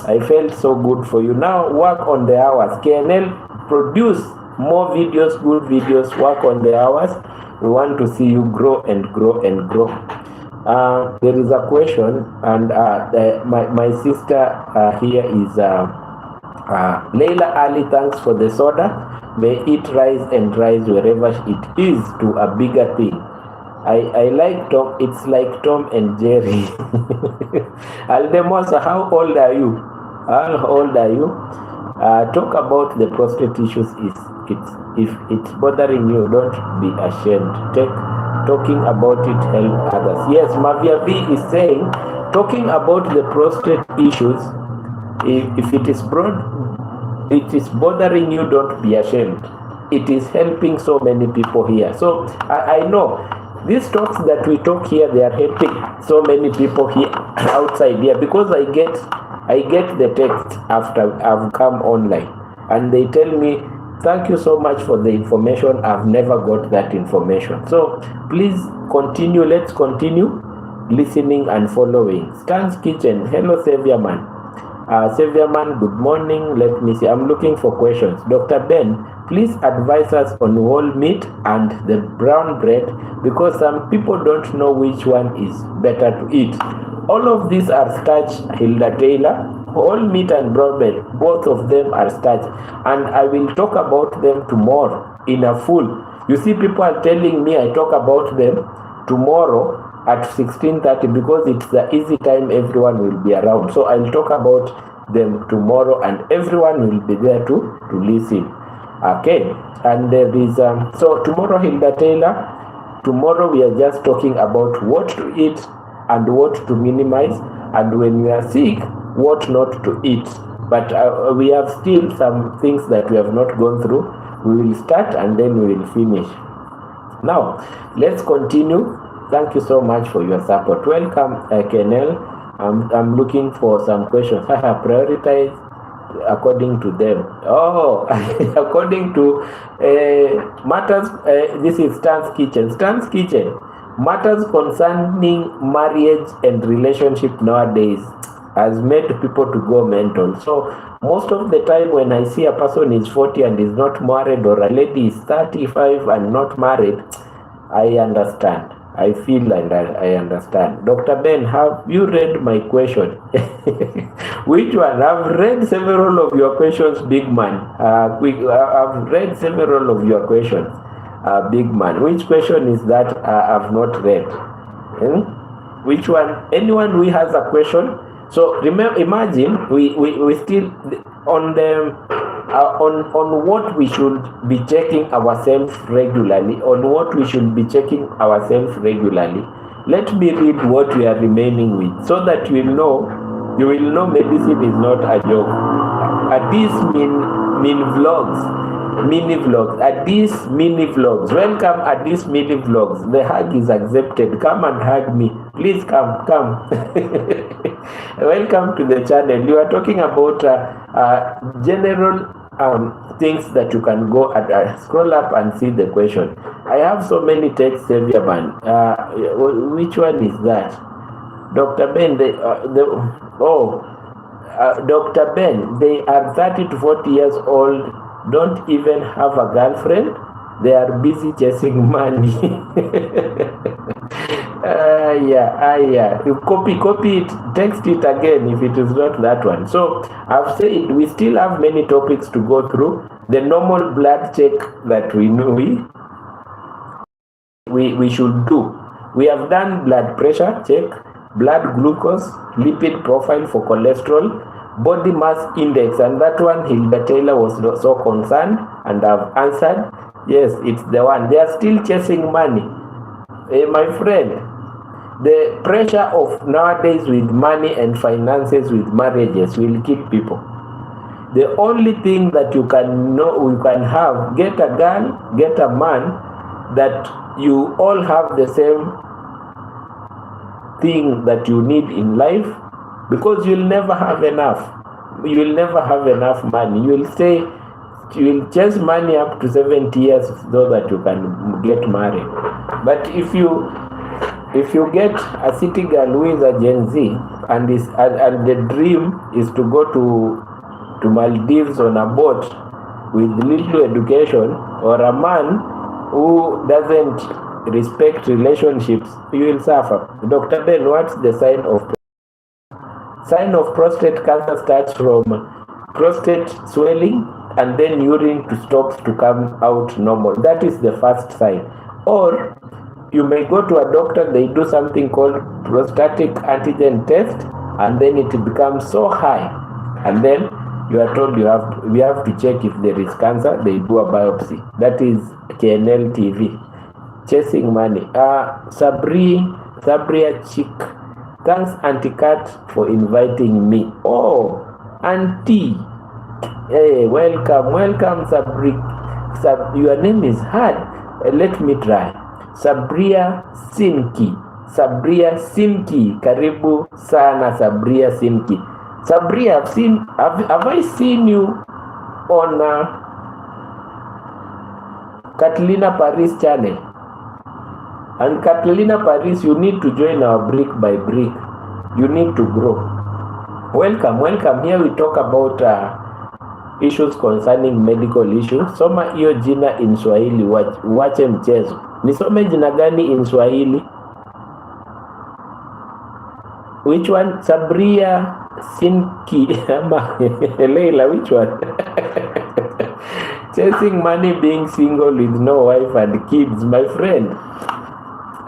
I felt so good for you. Now work on the hours. KNL, produce more videos, good videos, work on the hours. We want to see you grow and grow and grow. There is a question, and my sister here is Leila Ali. Thanks for the soda. May it rise and rise wherever it is to a bigger thing. I like Tom. It's like Tom and Jerry. Aldemosa, how old are you? How old are you? Talk about the prostate issues. If it's bothering you, don't be ashamed. Talking about it help others. Yes, Mavia V is saying, talking about the prostate issues. If it is bothering you, don't be ashamed. It is helping so many people here. So I know these talks that we talk here, they are helping so many people here outside here, because I get the text after I've come online, and they tell me, thank you so much for the information. I've never got that information. So please continue. Let's continue listening and following. Stan's Kitchen. Hello, Savior Man. Savior Man, good morning. Let me see. I'm looking for questions. Dr. Ben, please advise us on whole meat and the brown bread, because some people don't know which one is better to eat. All of these are starch, Hilda Taylor. Whole meat and brown bread, both of them are starch, and I will talk about them tomorrow in a full. You see, people are telling me I talk about them tomorrow at 16:30 because it's the easy time, everyone will be around. So I'll talk about them tomorrow and everyone will be there to listen. Okay, and there is so tomorrow, Hilda Taylor, tomorrow we are just talking about what to eat and what to minimize, and when we are sick, what not to eat. But we have still some things that we have not gone through. We will start and then we will finish. Now let's continue. Thank you so much for your support. Welcome, Kenel. I'm looking for some questions. I have prioritized according to them. Oh, according to matters. This is Stan's Kitchen. Stan's Kitchen. Matters concerning marriage and relationship nowadays has made people to go mental. So most of the time when I see a person is 40 and is not married, or a lady is 35 and not married, I understand. I feel and I understand. Dr. Ben, have you read my question? Which one? I've read several of your questions, big man. I've read several of your questions, big man. Which question is that I've not read? Which one? Anyone who has a question? So remember, imagine we still on the on what we should be checking ourselves regularly, on what we should be checking ourselves regularly. Let me read what we are remaining with, so that you will know medicine is not a joke. At these mini vlogs, at these mini vlogs. Welcome at these mini vlogs. The hug is accepted. Come and hug me, please. Come. Welcome to the channel. You are talking about general things that you can go and scroll up and see the question. I have so many texts, Savior Man. Which one is that? Dr. Ben, Dr. Ben, they are 30 to 40 years old, don't even have a girlfriend. They are busy chasing money. Yeah. You copy it, text it again if it is not that one. So I've said we still have many topics to go through. The normal blood check that we know we should do. We have done blood pressure check, blood glucose, lipid profile for cholesterol, body mass index, and that one Hilda Taylor was not so concerned, and I've answered. Yes, it's the one. They are still chasing money. My friend, the pressure of nowadays with money and finances with marriages will kill people. The only thing that you can have, get a girl, get a man, that you all have the same thing that you need in life, because you'll never have enough. You will never have enough money. You will chase money up to 70 years so that you can get married. But if you get a city girl who is a Gen Z and the dream is to go to Maldives on a boat with little education, or a man who doesn't respect relationships, you will suffer. Dr. Ben, what's the sign of prostate cancer? Starts from prostate swelling, and then urine stops to come out normal. That is the first sign. Or you may go to a doctor, they do something called prostatic antigen test, and then it becomes so high, and then you are told we have to check if there is cancer. They do a biopsy. That is KNL TV. Chasing money. Sabria Chick. Thanks, Auntie Kat, for inviting me. Oh, Auntie. Hey, welcome, Sabri. Your name is hard. Let me try. Sabria Simki. Karibu sana, Sabria Simki. Sabria, have I seen you on Catalina Paris channel? And Catalina Paris, you need to join our brick by brick. You need to grow. Welcome. Here we talk about issues concerning medical issues. Soma hiyo jina in Swahili, wache mchezo. Nisome jina gani in Swahili? Which one? Sabria Sinki. Leila, which one? Chasing money, being single with no wife and kids. My friend,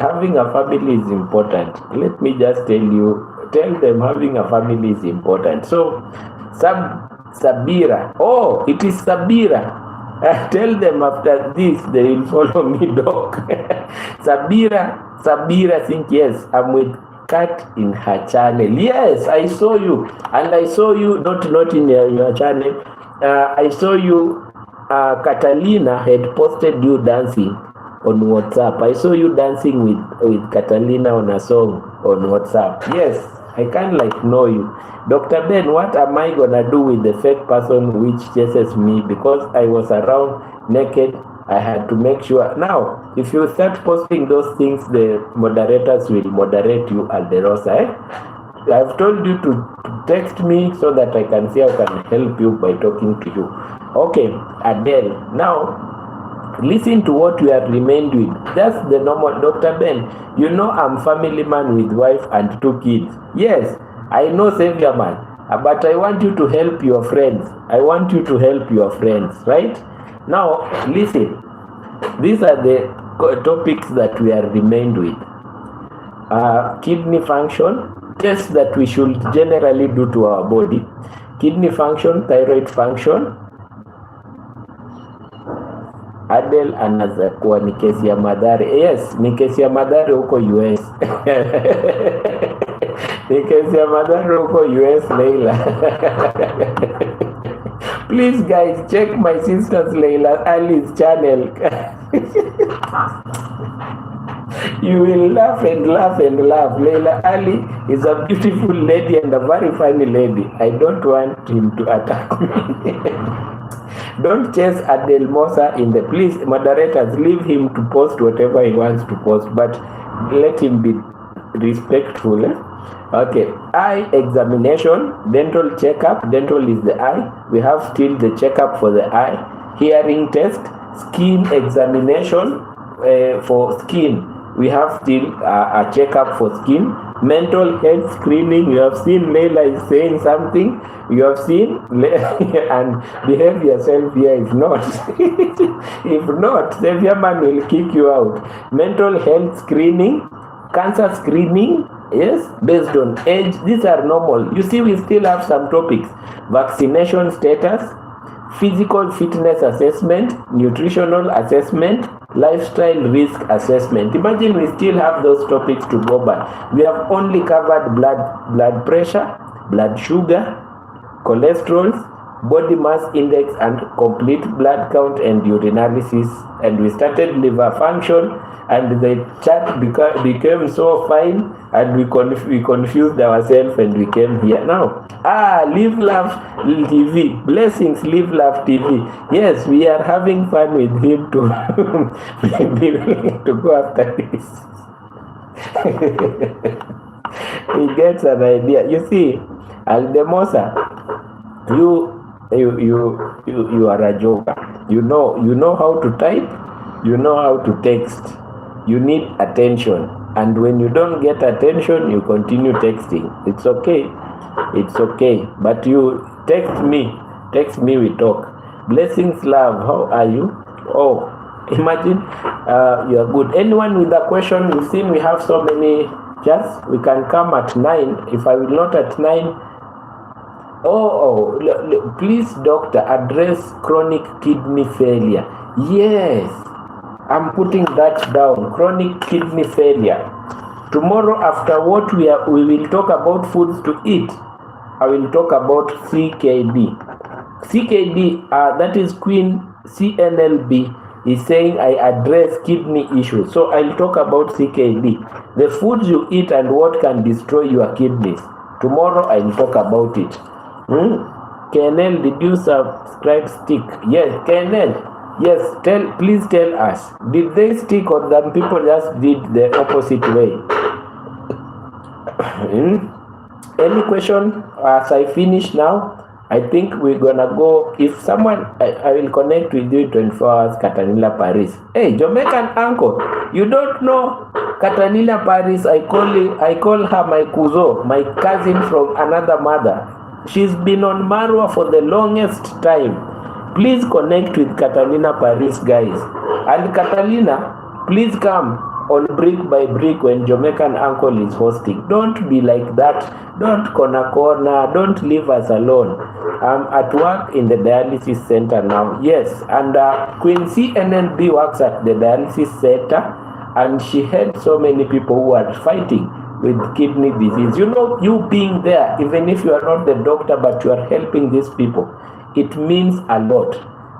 having a family is important. Let me just tell them having a family is important. So, Sabira. Oh, it is Sabira. Tell them after this, they will follow me, doc. Sabira, think yes, I'm with Kat in her channel. Yes, I saw you. And I saw you, not in your channel. I saw you, Catalina had posted you dancing on WhatsApp. I saw you dancing with Catalina on a song on WhatsApp. Yes, I can know you. Dr. Ben, what am I gonna do with the fake person which chases me? Because I was around naked, I had to make sure. Now, if you start posting those things, the moderators will moderate you at the rosa. I've told you to text me so that I can see how I can help you by talking to you. Okay, Adele. Now, listen to what we are remained with. That's the normal. Dr. Ben, you know I'm family man with wife and 2 kids. Yes, I know, Savior man, but I want you to help your friends. Right? Now, listen. These are the topics that we are remained with. Kidney function, tests that we should generally do to our body. Kidney function, thyroid function. Adel anaza kuwa ni kesi ya Madhare. Yes, ni kesi ya Madhare huko US. Ni kesi ya Madhare huko US, Leila. Please guys, check my sister's Leila Ali's channel. You will laugh and laugh and laugh. Leila Ali is a beautiful lady and a very funny lady. I don't want him to attack me. Don't chase Adel Mosa please, moderators, leave him to post whatever he wants to post, but let him be respectful. Okay, eye examination, dental checkup. Dental is the eye. We have still the checkup for the eye. Hearing test, skin examination for skin. We have still a checkup for skin. Mental health screening. You have seen Leila is saying something. You have seen and behave yourself here. If not, if not, Savior man will kick you out. Mental health screening, cancer screening. Yes, based on age. These are normal. You see, we still have some topics. Vaccination status, physical fitness assessment, nutritional assessment, lifestyle risk assessment. Imagine we still have those topics to go by. We have only covered blood pressure, blood sugar, cholesterol, body mass index, and complete blood count and urinalysis. And we started liver function, and the chat became so fine, and we confused ourselves, and we came here now. Live Love TV, blessings, Live Love TV. Yes, we are having fun with him to be willing to go after this. He gets an idea. You see, Aldemosa, you are a joker. You know how to type, you know how to text. You need attention. And when you don't get attention, you continue texting. It's okay. It's okay. But you text me, we talk. Blessings, love. How are you? Oh, imagine you are good. Anyone with a question? You've seen we have so many chats. We can come at 9. If I will not at 9, please, doctor, address chronic kidney failure. Yes, I'm putting that down. Chronic kidney failure. Tomorrow, after what we will talk about foods to eat. I will talk about CKD. CKD, that is Queen CNLB, is saying I address kidney issues. So I'll talk about CKD, the foods you eat and what can destroy your kidneys. Tomorrow I'll talk about it. KNL, did you subscribe stick? Yes, KNL. Yes, please tell us. Did they stick or that people just did the opposite way? Any question as I finish now? I think we're gonna go. If someone, I will connect with you 24 hours, Catanila Paris. Hey, Jamaican uncle, you don't know Catanila Paris? I call her my kuzo, my cousin from another mother. She's been on Marwa for the longest time. Please connect with Catalina Paris, guys. And Catalina, please come on Brick by Brick when Jamaican uncle is hosting. Don't be like that. Don't corner. Don't leave us alone. I'm at work in the dialysis center now. Yes, and Queen CNNB works at the dialysis center, and she had so many people who are fighting with kidney disease. You know, you being there, even if you are not the doctor, but you are helping these people, it means a lot.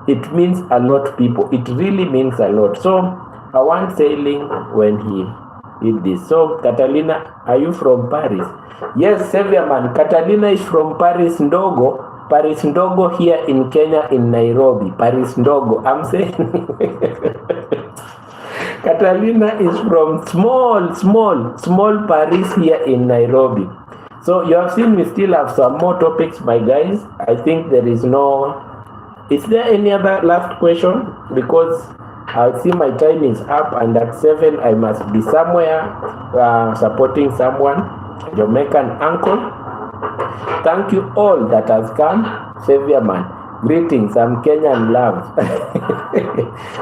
It means a lot, people. It really means a lot. So I want sailing when he did this. So Catalina, are you from Paris? Yes, Savior man. Catalina is from Paris Ndogo. Paris Ndogo here in Kenya, in Nairobi. Paris Ndogo. I'm saying Catalina is from small Paris here in Nairobi. So you have seen we still have some more topics, my guys. I think there is no... Is there any other last question? Because I see my time is up, and at 7 I must be somewhere supporting someone. Jamaican uncle. Thank you all that has come. Savior man. Greetings, I'm Kenyan love.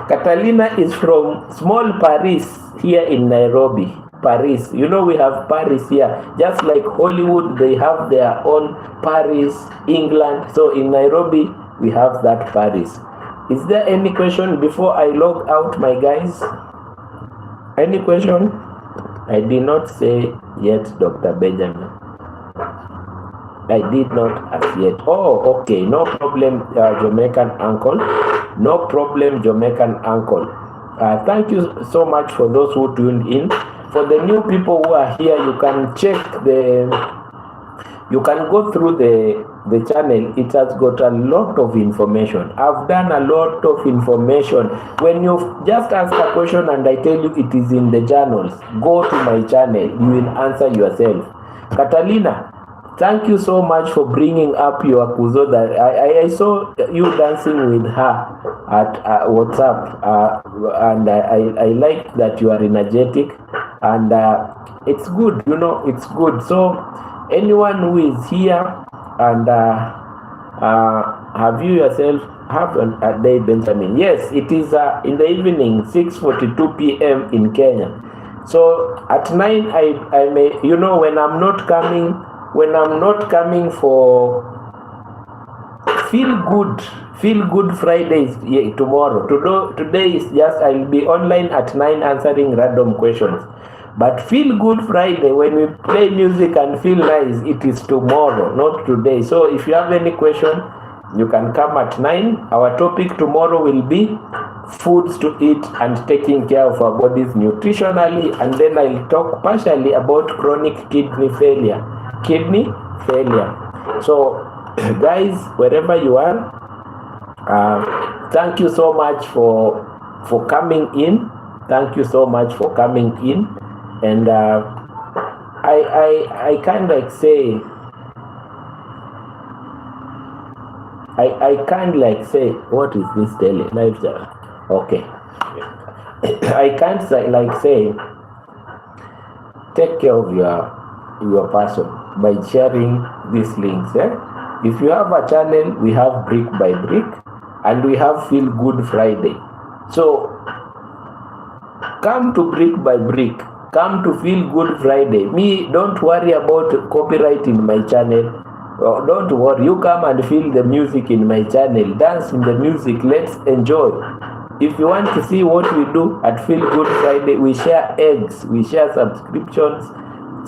Catalina is from small Paris here in Nairobi. Paris. You know, we have Paris here. Just like Hollywood, they have their own Paris, England. So in Nairobi, we have that Paris. Is there any question before I log out, my guys? Any question? I did not say yet, Dr. Benjamin. I did not as yet. Oh, okay. No problem, Jamaican uncle. No problem, Jamaican uncle. Thank you so much for those who tuned in. For the new people who are here, you can check you can go through the channel. It has got a lot of information. I've done a lot of information. When you just ask a question and I tell you it is in the journals, go to my channel. You will answer yourself. Catalina, thank you so much for bringing up your kuzo. That I saw you dancing with her at WhatsApp, and I like that you are energetic, and it's good. You know, it's good. So anyone who is here and have you yourself have a day, Benjamin? Yes, it is in the evening, 6:42 p.m. in Kenya. So at 9 I may, you know, when I'm not coming for feel good Fridays, tomorrow. Today is just, I'll be online at 9 answering random questions. But feel good Friday, when we play music and feel nice, it is tomorrow, not today. So if you have any question, you can come at 9. Our topic tomorrow will be foods to eat and taking care of our bodies nutritionally, and then I'll talk partially about chronic kidney failure. So guys, wherever you are, thank you so much for coming in. Thank you so much for coming in. And I can't like say, I can't like say, what is this daily lifestyle? Okay. I can't say take care of your person by sharing these links. If you have a channel, we have Brick by Brick, and we have Feel Good Friday. So come to Brick by Brick, come to Feel Good Friday. Me, don't worry about copyright in my channel. Don't worry, you come and feel the music in my channel, dance in the music, let's enjoy. If you want to see what we do at Feel Good Friday, we share eggs, we share subscriptions.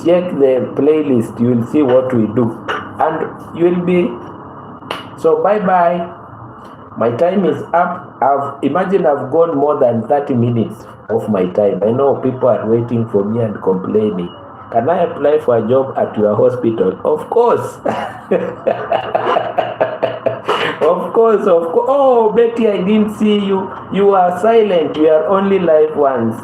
Check the playlist, you will see what we do, and you will be. So bye bye, my time is up. I've gone more than 30 minutes of my time. I know people are waiting for me and complaining. Can I apply for a job at your hospital? Of course. Of course. Oh, Betty, I didn't see you. You are silent. We are only live once.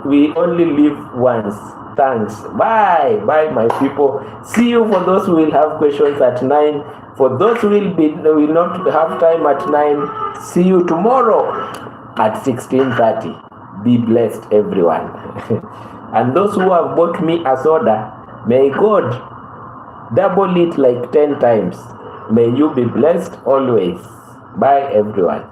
We only live once. Thanks. Bye. Bye, my people. See you for those who will have questions at 9. For those who will not have time at 9, see you tomorrow at 16:30. Be blessed, everyone. And those who have bought me a soda, may God double it like 10 times. May you be blessed always. Bye, everyone.